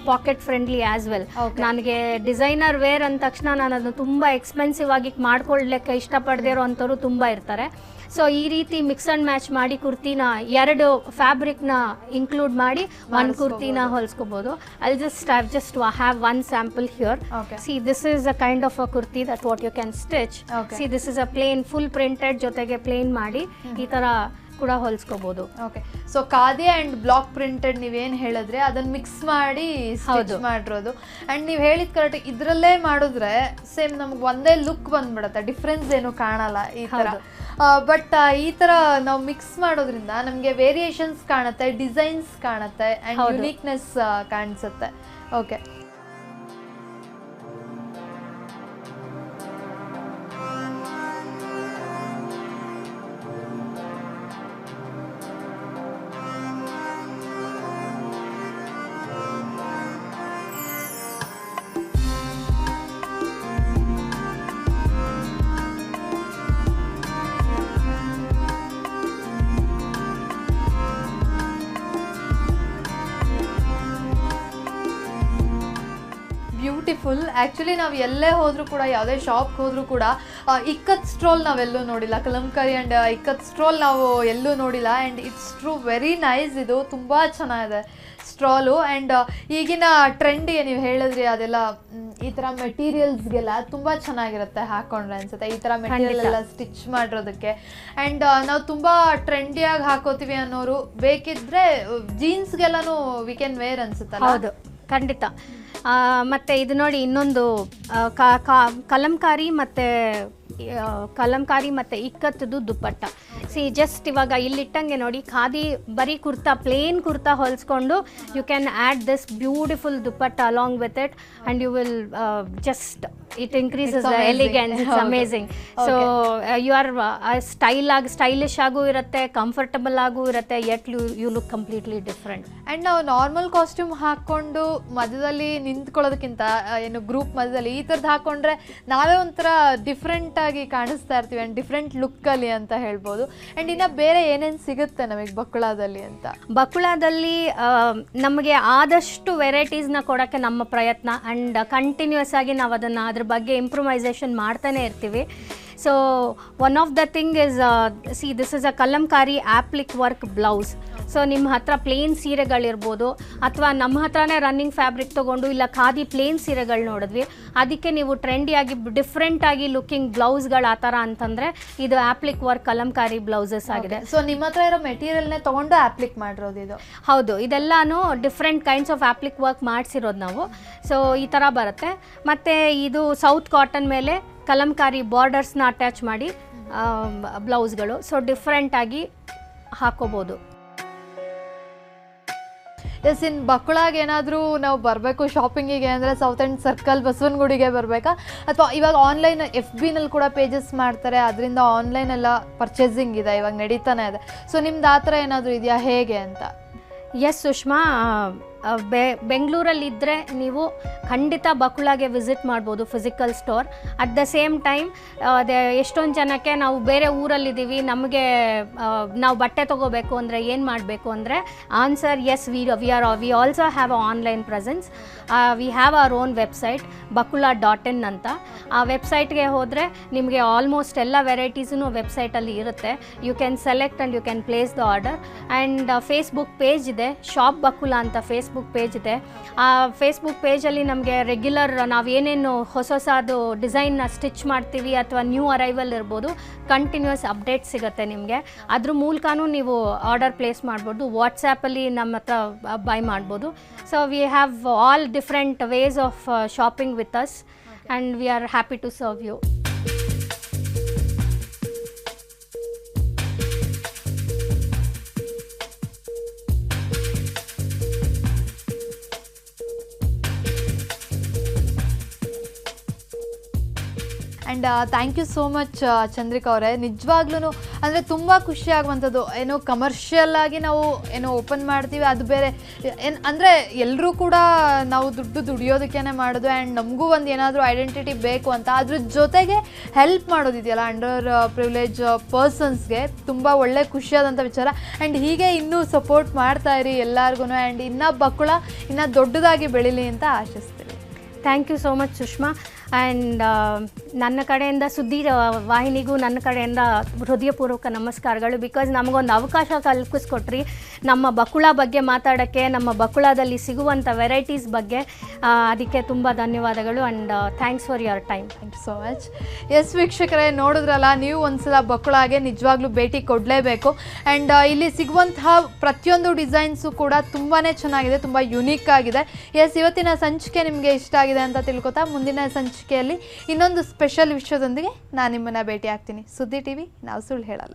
pocket friendly as well. ನನಗೆ ಡಿಸೈನರ್ ವೇರ್ ಅಂದ ತಕ್ಷಣ ನಾನು ಅದನ್ನು ತುಂಬ ಎಕ್ಸ್ಪೆನ್ಸಿವ್ ಆಗಿ ಮಾಡ್ಕೊಳ್ಳಲಿಕ್ಕೆ ಇಷ್ಟಪಡದೇ ಇರೋ ಅಂಥವ್ರು ತುಂಬ ಇರ್ತಾರೆ. ಸೊ ಈ ರೀತಿ ಮಿಕ್ಸ್ ಅಂಡ್ ಮ್ಯಾಚ್ ಮಾಡಿ ಕುರ್ತಿನ 2 ಫ್ಯಾಬ್ರಿಕ್ನ ಇನ್ಕ್ಲೂಡ್ ಮಾಡಿ ಒಂದು ಕುರ್ತಿನ ಹೊಲ್ಸ್ಕೋಬೋದು. I just have one sample here. See this is a kind of a kurti that what you can stitch. See this is a plain full printed ಜೊತೆಗೆ ಪ್ಲೇನ್ ಮಾಡಿ ಈ ಥರ ಕೂಡ ಹೊಲ್ಸ್ಕೋಬಹುದು. Okay, so khadi and block printed ನೀವೇನು ಹೇಳಿದ್ರೆ ಅದನ್ನ mix ಮಾಡಿ ಸ್ಟಿಚ್ ಮಾಡಿರೋದು. ಅಂಡ್ ನೀವು ಹೇಳಿದ ಕರೆಕ್ಟ್, ಇದರಲ್ಲೇ ಮಾಡಿದ್ರೆ ಸೇಮ್ ನಮ್ಗೆ ಒಂದೇ ಲುಕ್ ಬಂದ್ಬಿಡುತ್ತೆ, ಡಿಫ್ರೆನ್ಸ್ ಏನು ಕಾಣಲ್ಲ ಈ ಥರ. ಬಟ್ ಈ ಥರ ನಾವು ಮಿಕ್ಸ್ ಮಾಡೋದ್ರಿಂದ ನಮಗೆ ವೇರಿಯೇಷನ್ಸ್ ಕಾಣುತ್ತೆ, ಡಿಸೈನ್ಸ್ ಕಾಣುತ್ತೆ ಆ್ಯಂಡ್ ಯುನೀಕ್ನೆಸ್ ಕಾಣಿಸುತ್ತೆ. Okay, beautiful. ಆ್ಯಕ್ಚುಲಿ ನಾವು ಎಲ್ಲೇ ಹೋದರೂ ಕೂಡ, ಯಾವುದೇ ಶಾಪ್ಗೆ ಹೋದರೂ ಕೂಡ ಇಕ್ಕತ್ ಸ್ಟ್ರೋಲ್ ನಾವೆಲ್ಲೂ ನೋಡಿಲ್ಲ. ಕಲಂಕಾರಿ ಆ್ಯಂಡ್ ಇಕ್ಕತ್ ಸ್ಟ್ರೋಲ್ ನಾವು ಎಲ್ಲೂ ನೋಡಿಲ್ಲ. And it's true very nice. ಇದು ತುಂಬ ಚೆನ್ನಾಗಿದೆ ಸ್ಟ್ರಾಲು. ಆ್ಯಂಡ್ ಈಗಿನ ಟ್ರೆಂಡಿಗೆ ನೀವು ಹೇಳಿದ್ರಿ ಅದೆಲ್ಲ ಈ ಥರ ಮೆಟೀರಿಯಲ್ಸ್ಗೆಲ್ಲ ತುಂಬ ಚೆನ್ನಾಗಿರುತ್ತೆ ಹಾಕ್ಕೊಂಡ್ರೆ ಅನ್ಸುತ್ತೆ, ಈ ಥರ ಮೆಟೀರಿಯಲ್ ಎಲ್ಲ ಸ್ಟಿಚ್ ಮಾಡಿರೋದಕ್ಕೆ. ಆ್ಯಂಡ್ ನಾವು ತುಂಬ ಟ್ರೆಂಡಿಯಾಗಿ ಹಾಕೋತೀವಿ ಅನ್ನೋರು ಬೇಕಿದ್ರೆ ಜೀನ್ಸ್ಗೆಲ್ಲನೂ ವಿ ಕ್ಯಾನ್ ವೇರ್ ಅನ್ಸುತ್ತಲ್ಲ. ಹೌದು, ಖಂಡಿತ. ಮತ್ತು ಇದು ನೋಡಿ, ಇನ್ನೊಂದು ಕಲಂಕಾರಿ ಮತ್ತು ಇಕ್ಕತ್ತದು ದುಪ್ಪಟ್ಟ. ಸಿ ಜಸ್ಟ್ ಇವಾಗ ಇಲ್ಲಿಟ್ಟಂಗೆ ನೋಡಿ, ಖಾದಿ ಬರೀ ಕುರ್ತಾ, ಪ್ಲೇನ್ ಕುರ್ತಾ ಹೊಲಿಸ್ಕೊಂಡು you can add this beautiful dupatta along with it and you will just it increases the elegance. It's amazing. So you are stylish ಆಗೂ ಇರುತ್ತೆ, ಕಂಫರ್ಟಬಲ್ ಆಗೂ ಇರುತ್ತೆ, yet you look completely different. And ನಾವು normal costume ಹಾಕ್ಕೊಂಡು ಮಧ್ಯದಲ್ಲಿ ನಿಂತ್ಕೊಳ್ಳೋದಕ್ಕಿಂತ, ಏನು group ಮಧ್ಯದಲ್ಲಿ ಈ ಥರದ್ದು ಹಾಕ್ಕೊಂಡ್ರೆ ನಾವೇ ಒಂಥರ ಡಿಫ್ರೆಂಟಾಗಿ ಕಾಣಿಸ್ತಾ ಇರ್ತೀವಿ ಆ್ಯಂಡ್ ಡಿಫ್ರೆಂಟ್ ಲುಕ್ಕಲ್ಲಿ ಅಂತ ಹೇಳ್ಬೋದು. ಆ್ಯಂಡ್ ಇನ್ನು ಬೇರೆ ಏನೇನು ಸಿಗುತ್ತೆ ನಮಗೆ ಬಕುಳಾದಲ್ಲಿ ಅಂತ? ಬಕುಳಾದಲ್ಲಿ ನಮಗೆ ಆದಷ್ಟು ವೆರೈಟೀಸ್ನ ಕೊಡೋಕ್ಕೆ ನಮ್ಮ ಪ್ರಯತ್ನ. ಆ್ಯಂಡ್ ಕಂಟಿನ್ಯೂಸ್ ಆಗಿ ನಾವು ಅದನ್ನು ಅದ್ರ ಬಗ್ಗೆ ಇಂಪ್ರೂವೈಸೇಷನ್ ಮಾಡ್ತಾನೆ ಇರ್ತೀವಿ. So one of the thing is, see this is a Kalamkari applique work blouse. So ನಿಮ್ಮ ಹತ್ರ ಪ್ಲೇನ್ ಸೀರೆಗಳಿರ್ಬೋದು, ಅಥವಾ ನಮ್ಮ ಹತ್ರನೇ ರನ್ನಿಂಗ್ ಫ್ಯಾಬ್ರಿಕ್ ತೊಗೊಂಡು ಇಲ್ಲ ಖಾದಿ ಪ್ಲೇನ್ ಸೀರೆಗಳು ನೋಡಿದ್ವಿ, ಅದಕ್ಕೆ ನೀವು ಟ್ರೆಂಡಿಯಾಗಿ ಡಿಫ್ರೆಂಟಾಗಿ ಲುಕ್ಕಿಂಗ್ ಬ್ಲೌಸ್ಗಳು ಆ ಥರ ಅಂತಂದರೆ ಇದು ಆಪ್ಲಿಕ್ ವರ್ಕ್ ಕಲಂಕಾರಿ ಬ್ಲೌಸಸ್ ಆಗಿದೆ. ಸೊ ನಿಮ್ಮ ಹತ್ರ ಇರೋ ಮೆಟೀರಿಯಲ್ನೇ ತೊಗೊಂಡು ಆಪ್ಲಿಕ್ ಮಾಡಿರೋದು ಇದು? ಹೌದು, ಇದೆಲ್ಲನೂ different kinds of appliqué work ಮಾಡಿಸಿರೋದು ನಾವು. ಸೊ ಈ ಥರ ಬರುತ್ತೆ. ಮತ್ತು ಇದು ಸೌತ್ ಕಾಟನ್ ಮೇಲೆ ಕಲಂಕಾರಿ ಬಾರ್ಡರ್ಸ್ನ ಅಟ್ಯಾಚ್ ಮಾಡಿ ಬ್ಲೌಸ್ಗಳು. ಸೊ ಡಿಫ್ರೆಂಟಾಗಿ ಹಾಕೋಬೋದು. ಎಸ್, ಇನ್ನು ಬಕ್ಕಳಾಗ ಏನಾದರೂ ನಾವು ಬರಬೇಕು ಶಾಪಿಂಗಿಗೆ ಅಂದರೆ ಸೌತ್ ಎಂಡ್ ಸರ್ಕಲ್ ಬಸವನಗುಡಿಗೆ ಬರಬೇಕಾ, ಅಥವಾ ಇವಾಗ ಆನ್ಲೈನ್ FB ಕೂಡ ಪೇಜಸ್ ಮಾಡ್ತಾರೆ, ಅದರಿಂದ ಆನ್ಲೈನ್ ಎಲ್ಲ ಪರ್ಚೇಸಿಂಗ್ ಇದೆ, ಇವಾಗ ನಡೀತಾನೆ ಇದೆ. ಸೊ ನಿಮ್ದು ಆ ಥರ ಏನಾದರೂ ಇದೆಯಾ ಹೇಗೆ ಅಂತ? ಎಸ್ ಸುಷ್ಮಾ, ಬೆಂಗಳೂರಲ್ಲಿದ್ದರೆ ನೀವು ಖಂಡಿತ ಬಕುಳಾಗೆ ವಿಸಿಟ್ ಮಾಡ್ಬೋದು, physical store. At the same time ಎಷ್ಟೊಂದು ಜನಕ್ಕೆ ನಾವು ಬೇರೆ ಊರಲ್ಲಿದ್ದೀವಿ, ನಮಗೆ ನಾವು ಬಟ್ಟೆ ತೊಗೋಬೇಕು ಅಂದರೆ ಏನು ಮಾಡಬೇಕು ಅಂದರೆ answer yes, we also have a online presence. We have our own website bakula.in ಅಂತ. ಆ ವೆಬ್ಸೈಟ್ಗೆ ಹೋದರೆ ನಿಮಗೆ ಆಲ್ಮೋಸ್ಟ್ ಎಲ್ಲ ವೆರೈಟೀಸೂ ವೆಬ್ಸೈಟಲ್ಲಿ ಇರುತ್ತೆ. You can select and you can place the order. And Facebook page ಇದೆ, ಶಾಪ್ ಬಕುಲಾ ಅಂತ ಫೇಸ್ಬುಕ್ ಪೇಜ್ ಇದೆ. ಆ ಫೇಸ್ಬುಕ್ ಪೇಜಲ್ಲಿ ನಮಗೆ ರೆಗ್ಯುಲರ್ ನಾವೇನೇನು ಹೊಸದು ಡಿಸೈನ್ನ ಸ್ಟಿಚ್ ಮಾಡ್ತೀವಿ ಅಥವಾ ನ್ಯೂ ಅರೈವಲ್ ಇರ್ಬೋದು, ಕಂಟಿನ್ಯೂಸ್ ಅಪ್ಡೇಟ್ ಸಿಗುತ್ತೆ ನಿಮಗೆ. ಅದ್ರ ಮೂಲಕನೂ ನೀವು ಆರ್ಡರ್ ಪ್ಲೇಸ್ ಮಾಡ್ಬೋದು. ವಾಟ್ಸ್ಯಾಪಲ್ಲಿ ನಮ್ಮ ಹತ್ರ ಬೈ ಮಾಡ್ಬೋದು. So we have all different ways of shopping with us and we are happy to serve you. And thank you so much Chandrika ಅವರೇ. ನಿಜವಾಗ್ಲೂ ಅಂದರೆ ತುಂಬ ಖುಷಿ ಆಗುವಂಥದ್ದು. ಏನೋ ಕಮರ್ಷಿಯಲ್ ಆಗಿ ನಾವು ಏನೋ ಓಪನ್ ಮಾಡ್ತೀವಿ, ಅದು ಬೇರೆ ಅಂದರೆ ಎಲ್ಲರೂ ಕೂಡ ನಾವು ದುಡಿಯೋದಕ್ಕೇ ಮಾಡೋದು. ಆ್ಯಂಡ್ ನಮಗೂ ಒಂದು ಏನಾದರೂ ಐಡೆಂಟಿಟಿ ಬೇಕು ಅಂತ, ಅದ್ರ ಜೊತೆಗೆ ಹೆಲ್ಪ್ ಮಾಡೋದಿದೆಯಲ್ಲ ಅಂಡರ್ ಪ್ರಿವಿಲೇಜ್ ಪರ್ಸನ್ಸ್ಗೆ, ತುಂಬ ಒಳ್ಳೆ ಖುಷಿಯಾದಂಥ ವಿಚಾರ. ಆ್ಯಂಡ್ ಹೀಗೆ ಇನ್ನೂ ಸಪೋರ್ಟ್ ಮಾಡ್ತಾ ಇರಿ ಎಲ್ಲರಿಗೂ. ಆ್ಯಂಡ್ ಇನ್ನೂ ಬಕ್ಕುಳ ಇನ್ನೂ ದೊಡ್ಡದಾಗಿ ಬೆಳೀಲಿ ಅಂತ ಆಶಿಸ್ತೀನಿ. Thank you so much Sushma. And ನನ್ನ ಕಡೆಯಿಂದ ಸುದ್ದಿ ವಾಹಿನಿಗೂ ನನ್ನ ಕಡೆಯಿಂದ ಹೃದಯಪೂರ್ವಕ ನಮಸ್ಕಾರಗಳು. ಬಿಕಾಸ್ ನಮಗೊಂದು ಅವಕಾಶ ಕಲ್ಪಿಸ್ಕೊಟ್ರಿ ನಮ್ಮ ಬಕುಳ ಬಗ್ಗೆ ಮಾತಾಡೋಕ್ಕೆ, ನಮ್ಮ ಬಕುಳದಲ್ಲಿ ಸಿಗುವಂಥ ವೆರೈಟೀಸ್ ಬಗ್ಗೆ. ಅದಕ್ಕೆ ತುಂಬ ಧನ್ಯವಾದಗಳು. And thanks for your time. Thank you so much. Yes ವೀಕ್ಷಕರೇ, ನೋಡಿದ್ರಲ್ಲ, ನೀವು ಒಂದ್ಸಲ ಬಕುಳಾಗೆ ನಿಜವಾಗ್ಲೂ ಭೇಟಿ ಕೊಡಲೇಬೇಕು. ಆ್ಯಂಡ್ ಇಲ್ಲಿ ಸಿಗುವಂತಹ ಪ್ರತಿಯೊಂದು ಡಿಸೈನ್ಸು ಕೂಡ ತುಂಬಾ ಚೆನ್ನಾಗಿದೆ, ತುಂಬ ಯುನೀಕ್ ಆಗಿದೆ. ಎಸ್, ಇವತ್ತಿನ ಸಂಚಿಕೆ ನಿಮಗೆ ಇಷ್ಟ ಆಗಿದೆ ಅಂತ ತಿಳ್ಕೊತಾ ಮುಂದಿನ ಸಂಚಿಕೆಯಲ್ಲಿ ಇನ್ನೊಂದು ಸ್ಪೆಷಲ್ ವಿಷಯದೊಂದಿಗೆ ನಾನು ನಿಮ್ಮನ್ನು ಭೇಟಿ ಆಗ್ತೀನಿ. ಸುದ್ದಿ TV, ನಾವು ಸುಳ್ಳು ಹೇಳಲ್ಲ.